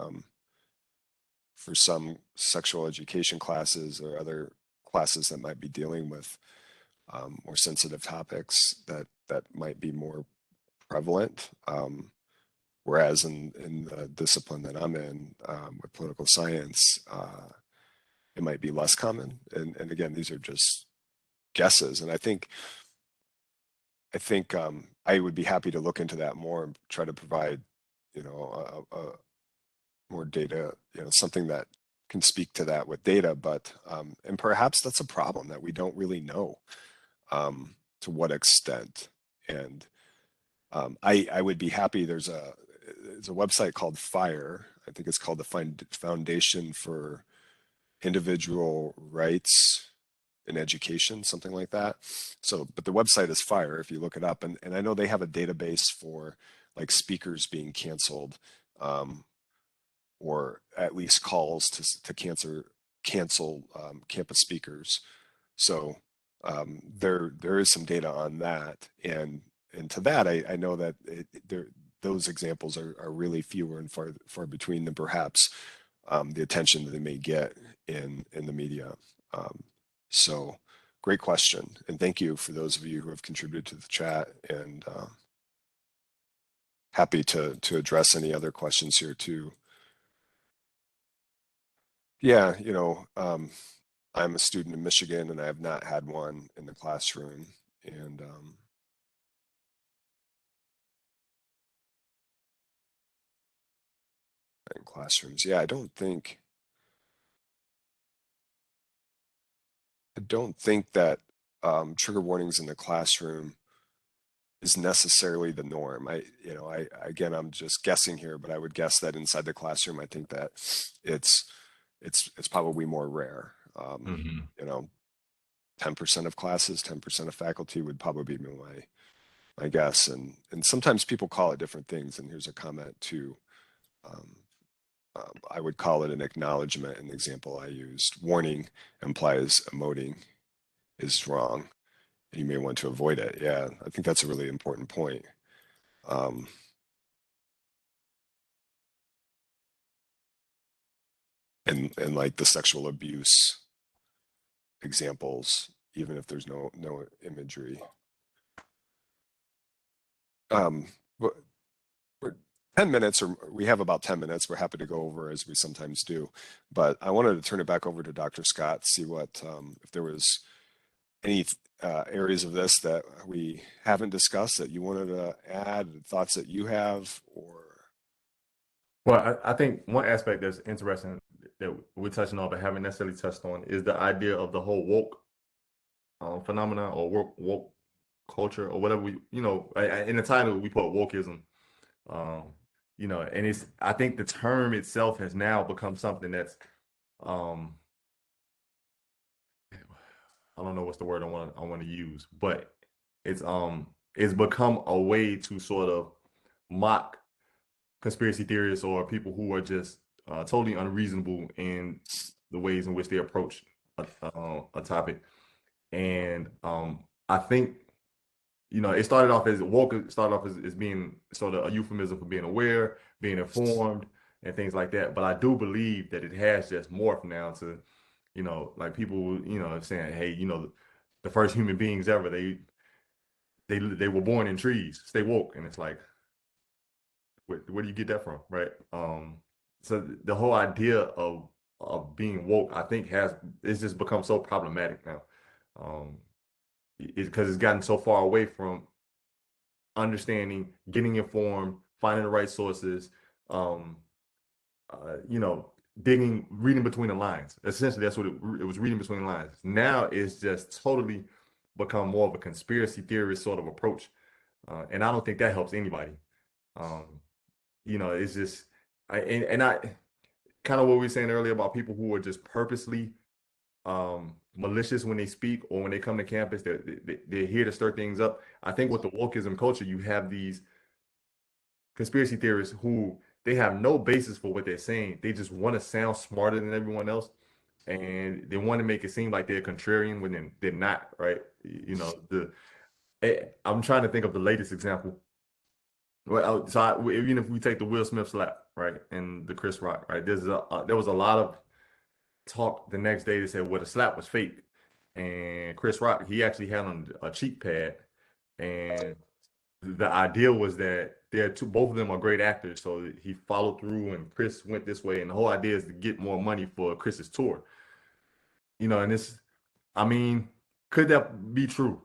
for some sexual education classes or other classes that might be dealing with more sensitive topics, that might be more prevalent. Whereas in the discipline that I'm in, with political science, it might be less common. And again, these are just guesses. And I think I would be happy to look into that more and try to provide, a more data, something that can speak to that with data. But and perhaps that's a problem that we don't really know to what extent. And I would be happy. There's a website called FIRE. I think it's called the Foundation for Individual Rights in Education, something like that. So, but the website is FIRE if you look it up. And I know they have a database for like speakers being canceled, or at least calls to cancel campus speakers. So there is some data on that, and to that I know that those examples are really fewer and far between than perhaps the attention that they may get in the media. So great question, and thank you for those of you who have contributed to the chat, and happy to address any other questions here too. Yeah, I'm a student in Michigan, and I have not had one in the classroom. And in classrooms, yeah, I don't think that trigger warnings in the classroom is necessarily the norm. Again, I'm just guessing here, but I would guess that inside the classroom, I think that it's probably more rare. Mm-hmm. 10% of classes, 10% of faculty would probably be my guess. And sometimes people call it different things. And here's a comment too. I would call it an acknowledgement in the example I used. Warning implies emoting is wrong, and you may want to avoid it. Yeah, I think that's a really important point. And like the sexual abuse examples, even if there's no imagery. But we're 10 minutes, or we have about 10 minutes. We're happy to go over as we sometimes do. But I wanted to turn it back over to Dr. Scott, see what if there was any areas of this that we haven't discussed that you wanted to add, thoughts that you have, or. Well, I think one aspect that's interesting that we're touching on but haven't necessarily touched on is the idea of the whole woke phenomena, or woke culture, or whatever in the title we put wokeism. And I think the term itself has now become something that's I don't know what's the word I want to use, but it's become a way to sort of mock conspiracy theorists or people who are just totally unreasonable in the ways in which they approach a topic. And I think you know, it started off as woke, started off as being sort of a euphemism for being aware, being informed, and things like that. But I do believe that it has just morphed now to, you know, like people, you know, saying, hey, you know, the first human beings ever, they were born in trees, stay woke. And it's like, where do you get that from, right? So the whole idea of being woke, I think it's just become so problematic now. Because it's gotten so far away from understanding, getting informed, finding the right sources, um, you know, reading between the lines. Essentially, that's what it was, reading between the lines. Now it's just totally become more of a conspiracy theorist sort of approach. And I don't think that helps anybody. Um, you know, it's just, I kind of what we were saying earlier about people who are just purposely malicious when they speak or when they come to campus. They're here to stir things up. I think with the wokeism culture, you have these conspiracy theorists who they have no basis for what they're saying. They just want to sound smarter than everyone else, and they want to make it seem like they're contrarian when they're not. Right? You know, I'm trying to think of the latest example. Well, even if we take the Will Smith slap, right, and the Chris Rock, right, there was a lot of talk the next day that said, well, the slap was fake, and Chris Rock, he actually had on a cheek pad, and the idea was that both of them are great actors, so he followed through, and Chris went this way, and the whole idea is to get more money for Chris's tour. You know, and I mean, could that be true?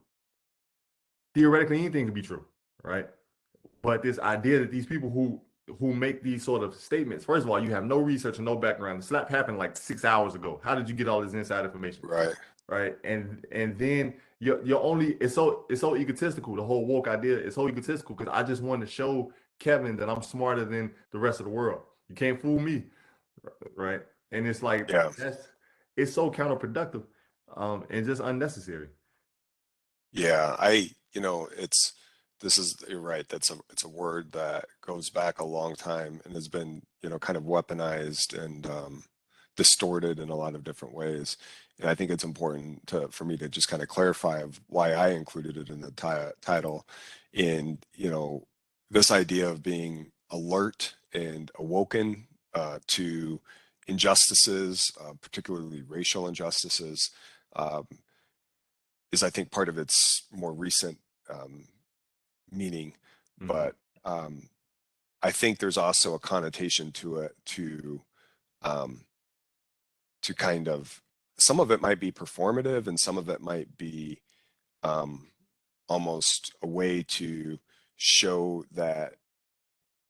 Theoretically, anything could be true, right? But this idea that these people who make these sort of statements, first of all, you have no research and no background. The slap happened like 6 hours ago. How did you get all this inside information? Right. Right. And then you're only it's so egotistical. The whole woke idea is so egotistical because I just wanted to show Kevin that I'm smarter than the rest of the world. You can't fool me. Right. And it's like Yeah. it's so counterproductive, and just unnecessary. Yeah. You're right. It's a word that goes back a long time and has been, kind of weaponized and distorted in a lot of different ways. And I think it's important for me to just kind of clarify of why I included it in the title. And, this idea of being alert and awoken to injustices, particularly racial injustices, um, is, I think, part of its more recent meaning. Mhm. But I think there's also a connotation to it um, to kind of, some of it might be performative and some of it might be um, almost a way to show that,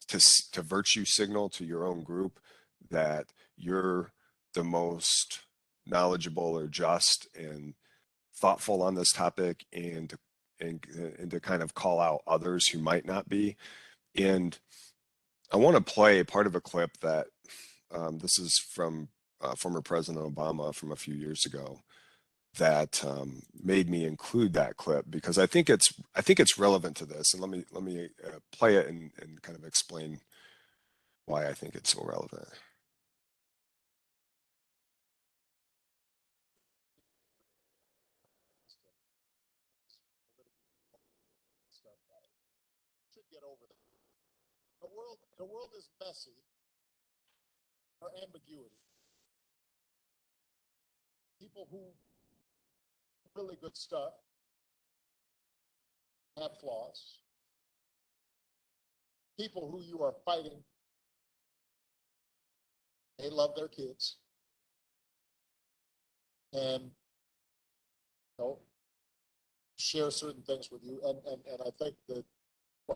to virtue signal to your own group that you're the most knowledgeable or just and thoughtful on this topic, and to kind of call out others who might not be. And I want to play part of a clip that this is from former President Obama from a few years ago that made me include that clip because I think it's relevant to this. And let me play it and kind of explain why I think it's so relevant. Get over that. The world is messy or ambiguity. People who really good stuff have flaws. People who you are fighting, they love their kids. And share certain things with you. And I think that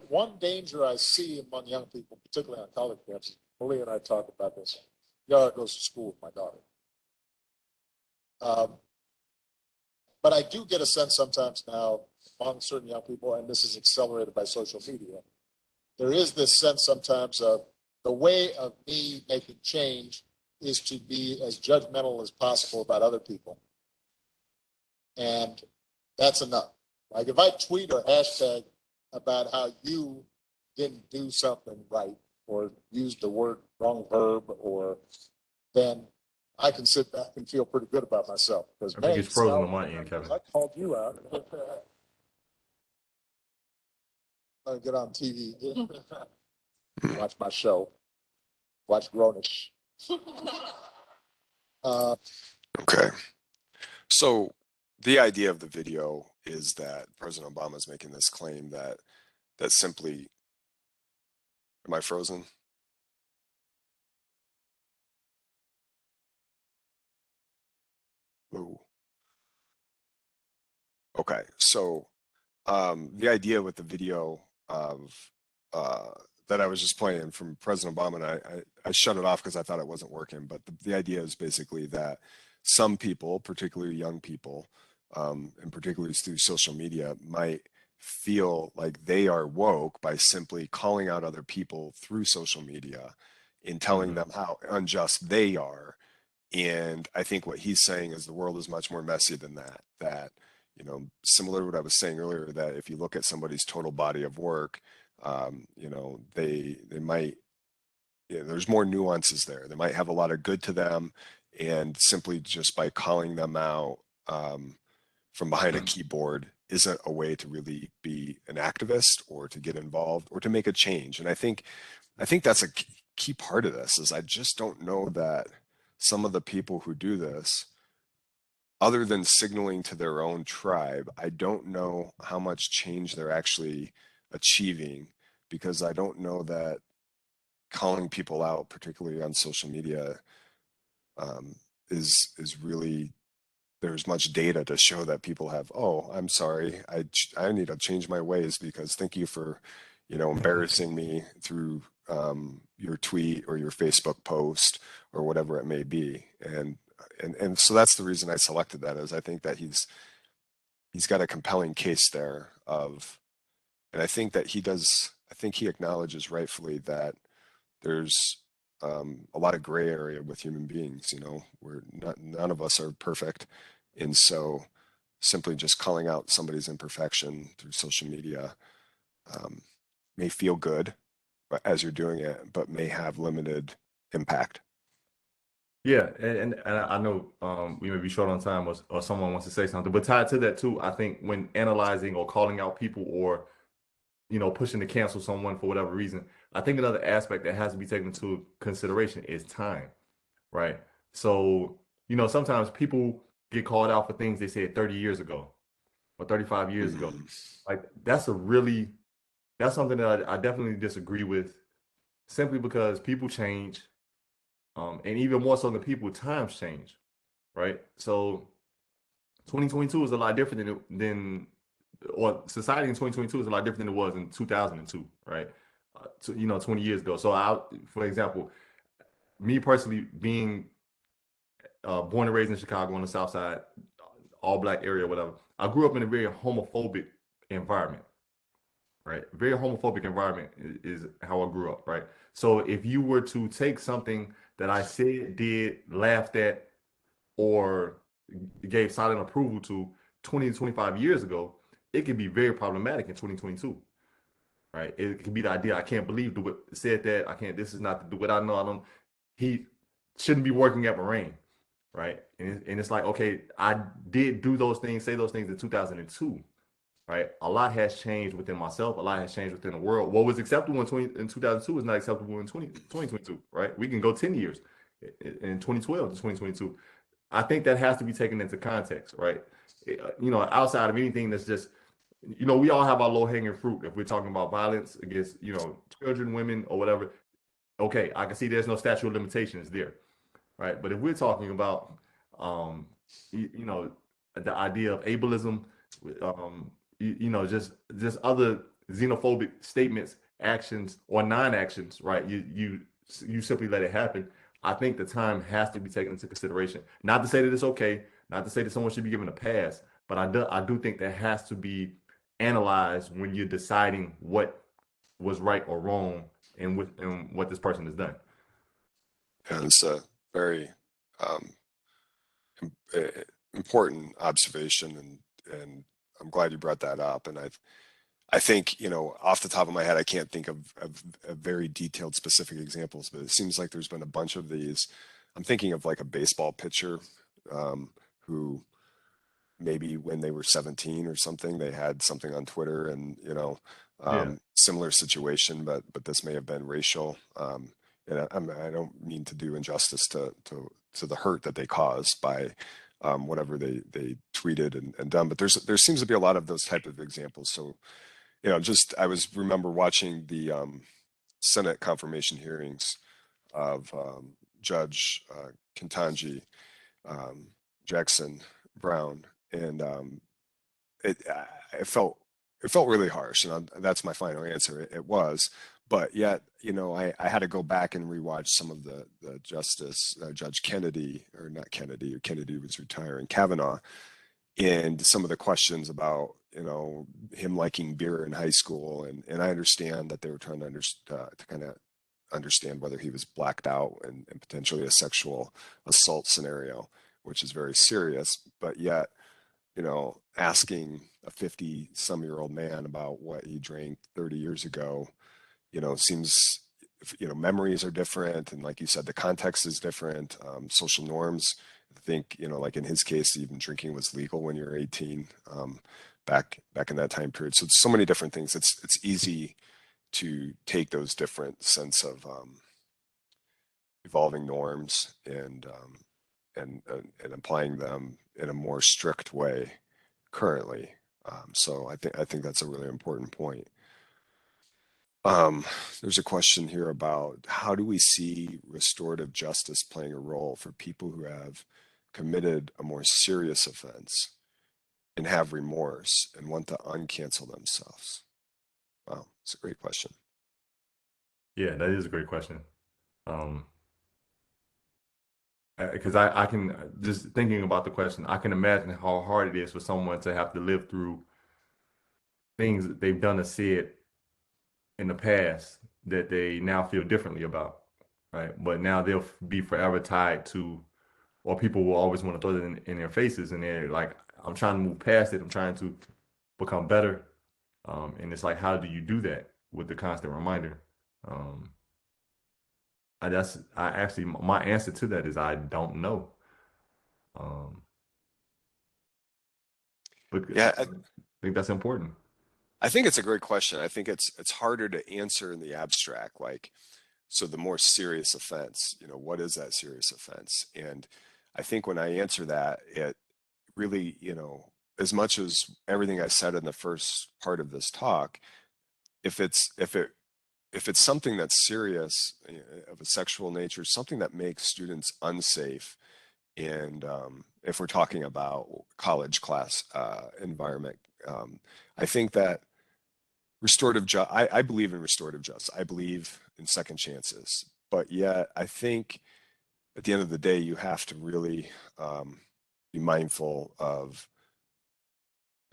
one danger I see among young people, particularly on college campuses, Malia and I talk about this. Yara goes to school with my daughter. But I do get a sense sometimes now among certain young people, and this is accelerated by social media, there is this sense sometimes of the way of me making change is to be as judgmental as possible about other people. And that's enough. Like if I tweet or hashtag about how you didn't do something right or used the wrong verb, or then I can sit back and feel pretty good about myself because I think it's frozen on my end, Kevin. I called you out. get on TV, watch my show, watch Grownish. Okay. So the idea of the video is that President Obama is making this claim that simply, am I frozen? Ooh. Okay. So the idea with the video of that I was just playing from President Obama, and I shut it off because I thought it wasn't working. But the idea is basically that some people, particularly young people, and particularly through social media, might feel like they are woke by simply calling out other people through social media and telling them how unjust they are. And I think what he's saying is the world is much more messy than that. That, you know, similar to what I was saying earlier, that if you look at somebody's total body of work, you know, they might, you know, there's more nuances there. They might have a lot of good to them, and simply just by calling them out from behind a keyboard isn't a way to really be an activist or to get involved or to make a change. And I think that's a key part of this is I just don't know that some of the people who do this, other than signaling to their own tribe, I don't know how much change they're actually achieving, because I don't know that calling people out, particularly on social media, is really, there's much data to show that people have, oh, I'm sorry, I need to change my ways because thank you for, you know, embarrassing me through your tweet or your Facebook post or whatever it may be. And so that's the reason I selected that, is I think that he's got a compelling case there of, and I think that I think he acknowledges rightfully that there's a lot of gray area with human beings. You know, none of us are perfect. And so simply just calling out somebody's imperfection through social media may feel good as you're doing it, but may have limited impact. Yeah, and I know we may be short on time, or someone wants to say something, but tied to that too, I think when analyzing or calling out people, or pushing to cancel someone for whatever reason, I think another aspect that has to be taken into consideration is time, right? So, sometimes people get called out for things they said 30 years ago or 35 years ago. Like that's something that I definitely disagree with, simply because people change, and even more so than people, times change, right? So 2022 is a lot different or society in 2022 is a lot different than it was in 2002, right? 20 years ago. So for example, me personally, being born and raised in Chicago on the South Side, all black area, whatever, I grew up in a very homophobic environment, right? Very homophobic environment is how I grew up, right? So if you were to take something that I said, did, laughed at, or gave silent approval to 20 to 25 years ago, it can be very problematic in 2022, right? It can be the idea, I can't believe Dewitt said that. This is not the Dewitt I know. He shouldn't be working at Moraine, right? And it's like, okay, I did do those things, say those things in 2002, right? A lot has changed within myself. A lot has changed within the world. What was acceptable in 2002 is not acceptable in 2022, right? We can go 10 years in 2012 to 2022. I think that has to be taken into context, right? Outside of anything that's just, we all have our low hanging fruit. If we're talking about violence against, children, women, or whatever, okay, I can see there's no statute of limitations there, right? But if we're talking about, the idea of ableism, just other xenophobic statements, actions, or non-actions, right? You simply let it happen. I think the time has to be taken into consideration. Not to say that it's okay, not to say that someone should be given a pass, but I do think that has to be analyzed when you're deciding what was right or wrong and what this person has done. And it's a very important observation, and I'm glad you brought that up. And I think, off the top of my head, I can't think of very detailed specific examples, but it seems like there's been a bunch of these. I'm thinking of like a baseball pitcher who maybe when they were 17 or something, they had something on Twitter, and Yeah. Similar situation, but this may have been racial. And I don't mean to do injustice to the hurt that they caused by whatever they tweeted and done. But there seems to be a lot of those type of examples. So, just I remember watching the Senate confirmation hearings of Judge Ketanji Jackson Brown, and it felt really harsh, and that's my final answer. It was, but yet, I had to go back and rewatch some of the Justice Judge Kennedy, or not Kennedy, or Kennedy was retiring, Kavanaugh, and some of the questions about him liking beer in high school, and I understand that they were trying to kind of understand whether he was blacked out and potentially a sexual assault scenario, which is very serious, but yet asking a 50-some-year-old man about what he drank 30 years ago, seems, memories are different. And like you said, the context is different. Social norms, I think, like in his case, even drinking was legal when you're 18, back in that time period. So so many different things. It's easy to take those different sense of evolving norms and applying them in a more strict way currently. So I think that's a really important point. There's a question here about how do we see restorative justice playing a role for people who have committed a more serious offense and have remorse and want to uncancel themselves? Wow, it's a great question. Yeah, that is a great question. Because I can, just thinking about the question, I can imagine how hard it is for someone to have to live through things that they've done or said in the past that they now feel differently about, right? But now they'll be forever tied to, or people will always want to throw it in their faces, and they're like, I'm trying to move past it. I'm trying to become better. And it's like, how do you do that with the constant reminder? My answer to that is I don't know. But Yeah, I think that's important. I think it's a great question. I think it's harder to answer in the abstract. Like, so the more serious offense, what is that serious offense? And I think when I answer that, it really, as much as everything I said in the first part of this talk, if it's something that's serious, of a sexual nature, something that makes students unsafe, and if we're talking about college class environment, I think that I believe in restorative justice. I believe in second chances, but yet I think at the end of the day, you have to really be mindful of.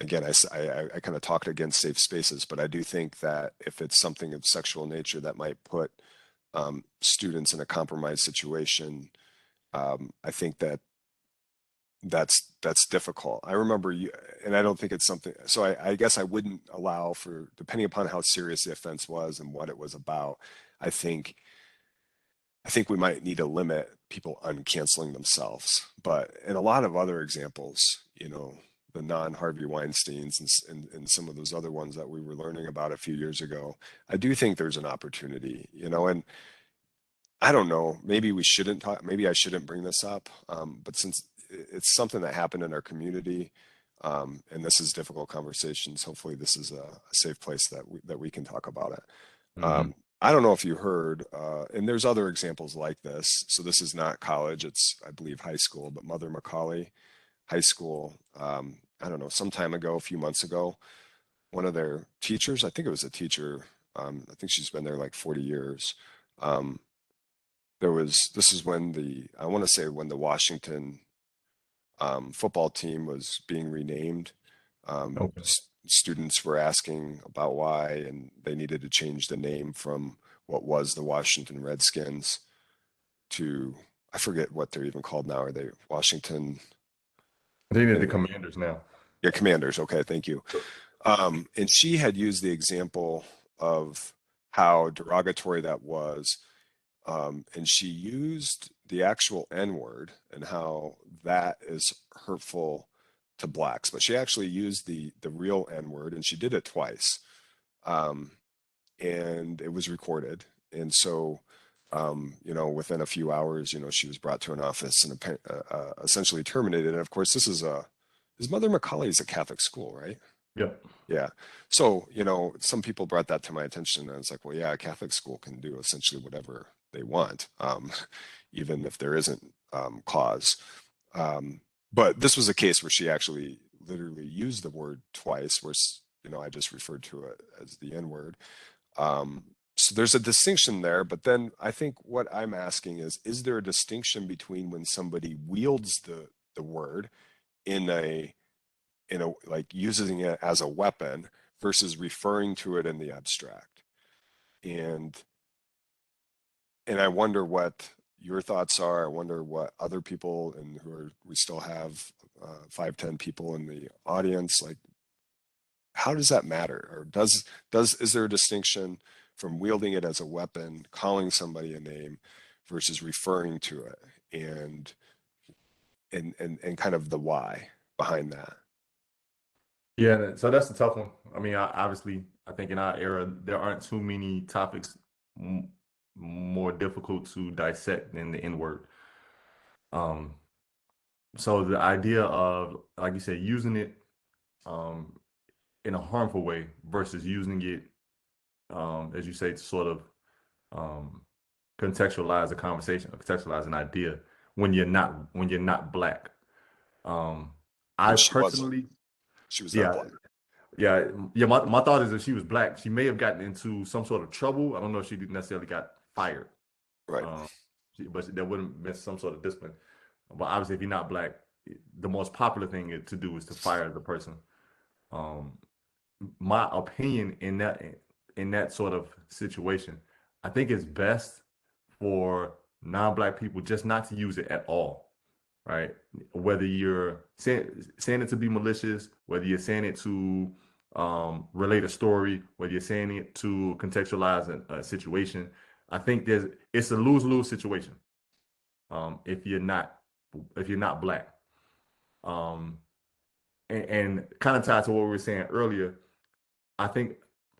Again, I kind of talked against safe spaces, but I do think that if it's something of sexual nature that might put students in a compromised situation, I think that's difficult. I remember you, and I don't think it's something. So I guess I wouldn't allow for, depending upon how serious the offense was and what it was about. I think we might need to limit people uncanceling themselves. But in a lot of other examples, the non-Harvey Weinsteins and some of those other ones that we were learning about a few years ago, I do think there's an opportunity, and I don't know, maybe we shouldn't talk, maybe I shouldn't bring this up, but since it's something that happened in our community, and this is difficult conversations, hopefully this is a safe place that we can talk about it. Mm-hmm. I don't know if you heard, and there's other examples like this. So this is not college, it's, I believe, high school, but Mother Macaulay High School, I don't know, some time ago, a few months ago, one of their teachers, I think it was a teacher, I think she's been there like 40 years. This is when I want to say when the Washington football team was being renamed. Okay. Students were asking about why, and they needed to change the name from what was the Washington Redskins to, I forget what they're even called now. Are they Washington? I think they're the Anyway, Commanders now. yeah, Commanders. Okay, thank you. And she had used the example of how derogatory that was. And she used the actual N-word and how that is hurtful to blacks, but she actually used the real N-word, and she did it twice. and it was recorded. And so, you know, within a few hours, you know, she was brought to an office and essentially terminated. And of course, his Mother Macaulay is a Catholic school, right? Yep. Yeah. So, you know, some people brought that to my attention, and I was like, well, yeah, a Catholic school can do essentially whatever they want, even if there isn't cause. But this was a case where she actually literally used the word twice, where, you know, I just referred to it as the N word. So there's a distinction there, but then I think what I'm asking is there a distinction between when somebody wields the word in a like using it as a weapon versus referring to it in the abstract? And I wonder what your thoughts are. I wonder what other people, and we still have 5-10 people in the audience, like, how does that matter? Or is there a distinction from wielding it as a weapon, calling somebody a name, versus referring to it, and kind of the why behind that? Yeah, so that's a tough one. I mean, obviously, I think in our era, there aren't too many topics more difficult to dissect than the N word. Um, so the idea of, like you said, using it um, in a harmful way versus using it, as you say, to sort of um, contextualize a conversation, contextualize an idea when you're not black. Um, I And she wasn't. personally, She was not yeah, black. yeah. My thought is if she was black, she may have gotten into some sort of trouble. I don't know if she necessarily got fired, Right. but there wouldn't have been some sort of discipline. But obviously, if you're not black, the most popular thing to do is to fire the person. Um, my opinion in that sort of situation, I think it's best for non-black people just not to use it at all, right? Whether you're saying it to be malicious, whether you're saying it to relate a story, whether you're saying it to contextualize a situation, I think it's a lose-lose situation. If you're not black, um, and kind of tied to what we were saying earlier, I think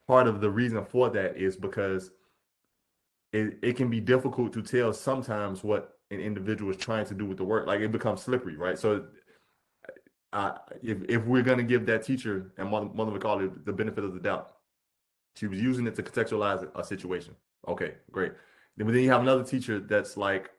part of the reason for that is because it can be difficult to tell sometimes what an individual is trying to do with the work. Like it becomes slippery, right? So if we're going to give that teacher and Mother McCauley the benefit of the doubt, she was using it to contextualize a situation. Okay, great. But then you have another teacher that's like,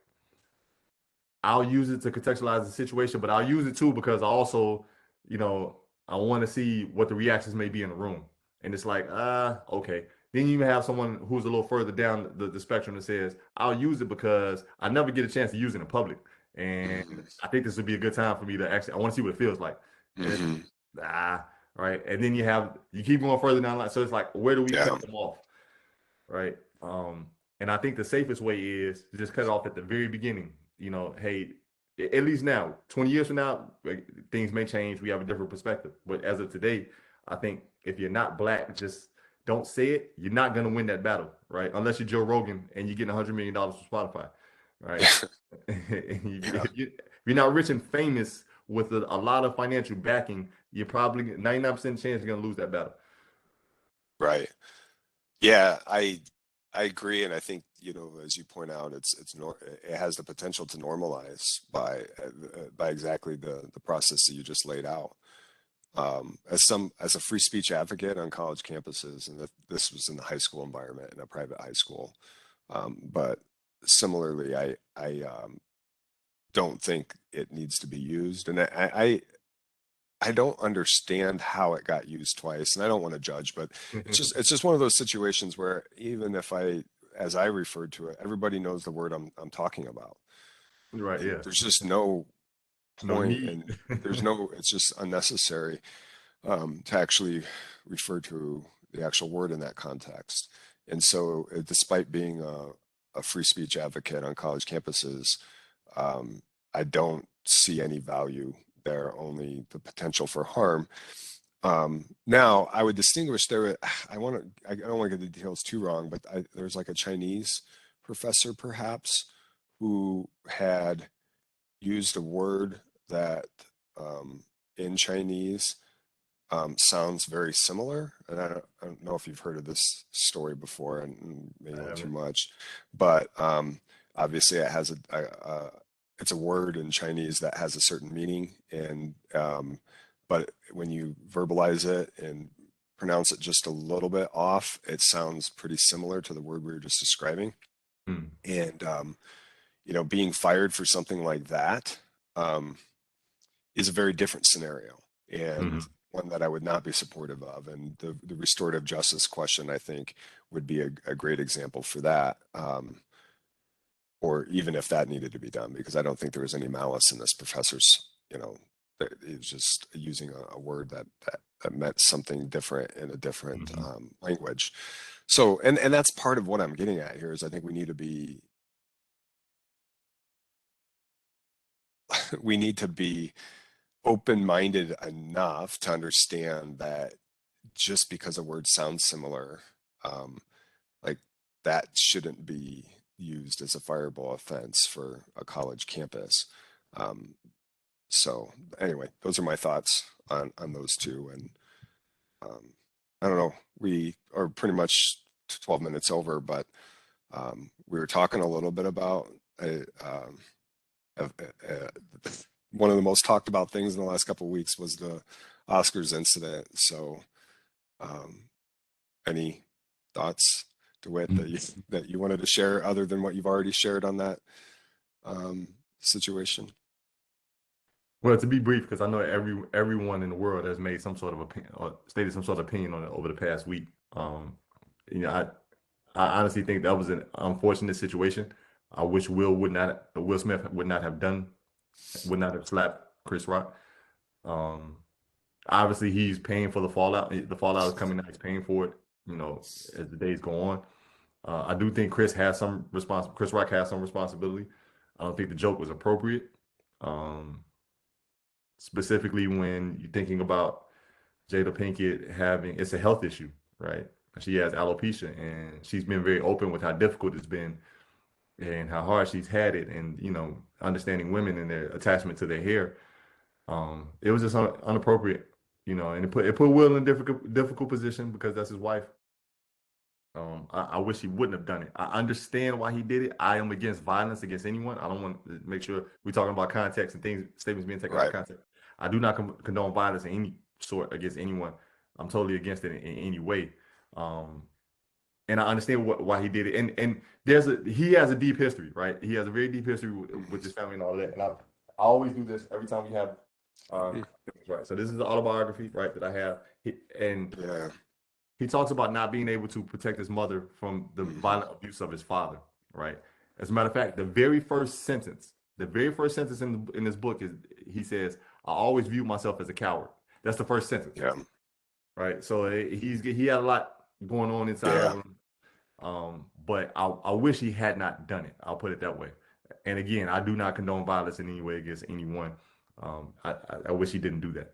I'll use it to contextualize the situation, but I'll use it too because I also, I want to see what the reactions may be in the room. And it's like, okay. Then you have someone who's a little further down the spectrum that says, I'll use it because I never get a chance to use it in public. And I think this would be a good time for me to actually, I want to see what it feels like. Mm-hmm. Right. And then you keep going further down the line. So it's like, where do we cut them off? Right. And I think the safest way is to just cut it off at the very beginning. Hey, at least now, 20 years from now, things may change. We have a different perspective. But as of today, I think if you're not black, just don't say it. You're not going to win that battle, right? Unless you're Joe Rogan and you're getting $100 million from Spotify, right? If you're not rich and famous with a lot of financial backing, you're probably 99% chance you're going to lose that battle. Right. Yeah, I agree, and I think, as you point out, it has the potential to normalize by exactly the process that you just laid out. As a free speech advocate on college campuses, and this was in the high school environment, in a private high school, but similarly, I don't think it needs to be used, and I don't understand how it got used twice, and I don't want to judge, but it's just one of those situations where even if as I referred to it, everybody knows the word I'm talking about. Right. And Yeah. there's just no point, need. and it's just unnecessary to actually refer to the actual word in that context. And so, despite being a free speech advocate on college campuses, I don't see any value there, only the potential for harm. Now, I would distinguish there. I don't want to get the details too wrong, but there's like a Chinese professor, perhaps, who had used a word that in Chinese sounds very similar. And I don't know if you've heard of this story before, and maybe not too much, but obviously it has it's a word in Chinese that has a certain meaning, and but when you verbalize it and pronounce it just a little bit off, it sounds pretty similar to the word we were just describing. Mm. And you know, being fired for something like that is a very different scenario, and Mhm. one that I would not be supportive of. And the restorative justice question, I think, would be a great example for that. Or even if that needed to be done, because I don't think there was any malice in this professor's, you know, it was just using a word that meant something different in a different Mhm. language. So, and that's part of what I'm getting at here is I think we need to be we need to be open-minded enough to understand that just because a word sounds similar, like that shouldn't be used as a fireable offense for a college campus. Um, so anyway, those are my thoughts on those two. And I don't know, we are pretty much 12 minutes over, but we were talking a little bit about uh, uh, one of the most talked about things in the last couple of weeks was the Oscars incident. So, any thoughts, DeWitt, that you wanted to share other than what you've already shared on that situation? Well, to be brief, because I know everyone in the world has made some sort of opinion or stated some sort of opinion on it over the past week. You know, I honestly think that was an unfortunate situation. I wish Will Smith would not have slapped Chris Rock. Um, Obviously he's paying for the fallout. The fallout is coming out. He's paying for it, you know, as the days go on. I do think Chris Rock has some responsibility. I don't think the joke was appropriate. Um, Specifically when you're thinking about Jada Pinkett it's a health issue, right? She has alopecia, and she's been very open with how difficult it's been and how hard she's had it, and you know, understanding women and their attachment to their hair. It was just inappropriate, you know, and it put Will in a difficult position because that's his wife. I wish he wouldn't have done it. I understand why he did it. I am against violence against anyone. I don't want to make sure we're talking about context and statements being taken out of Right. context. I do not condone violence in any sort against anyone. I'm totally against it in any way. Um, and I understand why he did it. And he has a deep history, right? He has a very deep history with his family and all that. And I always do this every time we have right. So this is the autobiography, right, that I have. And Yeah. he talks about not being able to protect his mother from the Mhm. violent abuse of his father, right? As a matter of fact, the very first sentence in this book is he says, "I always view myself as a coward." That's the first sentence, Yeah. right? So he had a lot going on inside of Yeah. him, but I wish he had not done it. I'll put it that way. And again, I do not condone violence in any way against anyone. I wish he didn't do that.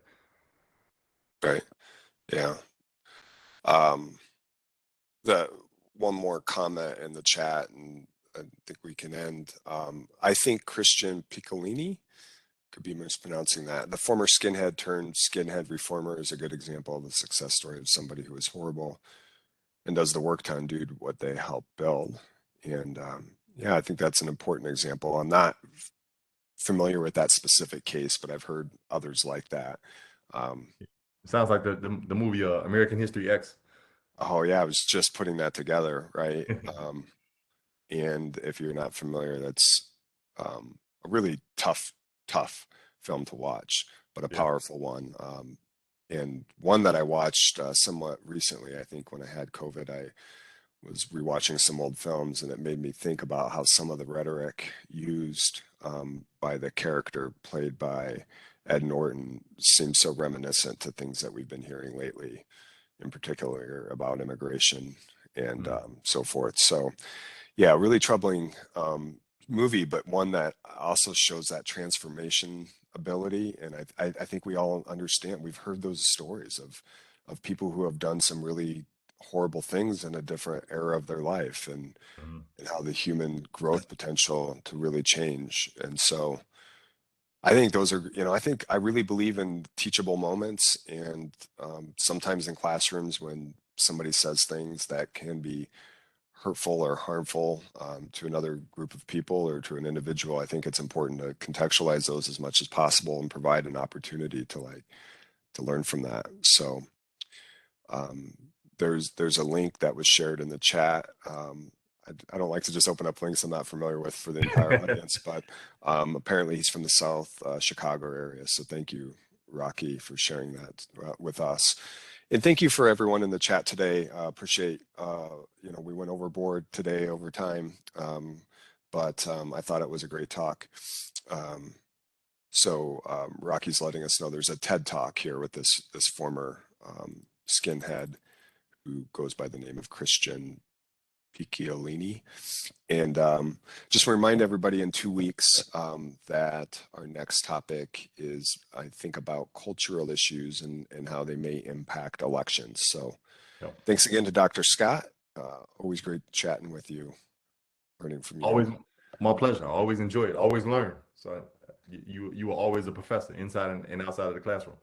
Right. Yeah. Um, the one more comment in the chat, and I think we can end. I think Christian Piccolini, could be mispronouncing that. The former skinhead turned skinhead reformer is a good example of a success story of somebody who is horrible and does the work to undo what they helped build. And yeah, I think that's an important example. I'm not familiar with that specific case, but I've heard others like that. Um, It sounds like the movie American History X. oh yeah, I was just putting that together, right? And if you're not familiar, that's a really tough film to watch, but a Yeah. powerful one. And one that I watched somewhat recently. I think when I had COVID, I was rewatching some old films, and it made me think about how some of the rhetoric used by the character played by Ed Norton seems so reminiscent to things that we've been hearing lately, in particular about immigration and Mm. so forth. So yeah, really troubling movie, but one that also shows that transformation ability. And I think we all understand. We've heard those stories of people who have done some really horrible things in a different era of their life, and how the human growth potential to really change. And so I think those are, I really believe in teachable moments, and sometimes in classrooms when somebody says things that can be hurtful or harmful to another group of people or to an individual, I think it's important to contextualize those as much as possible and provide an opportunity to learn from that. So there's a link that was shared in the chat. I don't like to just open up links I'm not familiar with for the entire audience, but apparently he's from the South Chicago area. So thank you, Rocky, for sharing that with us. And thank you for everyone in the chat today. Appreciate, we went overboard today over time, but I thought it was a great talk. So Rocky's letting us know there's a TED Talk here with this former skinhead who goes by the name of Christian Picciolini. And just remind everybody in 2 weeks that our next topic is, I think, about cultural issues and how they may impact elections. So thanks again to Dr. Scott. Always great chatting with you, learning from you. Always my pleasure. I always enjoy it. Always learn. So you were always a professor inside and outside of the classroom.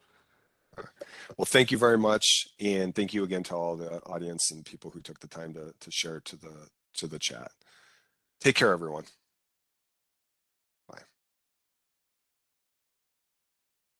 Well, thank you very much. And thank you again to all the audience and people who took the time to share to the chat. Take care, everyone.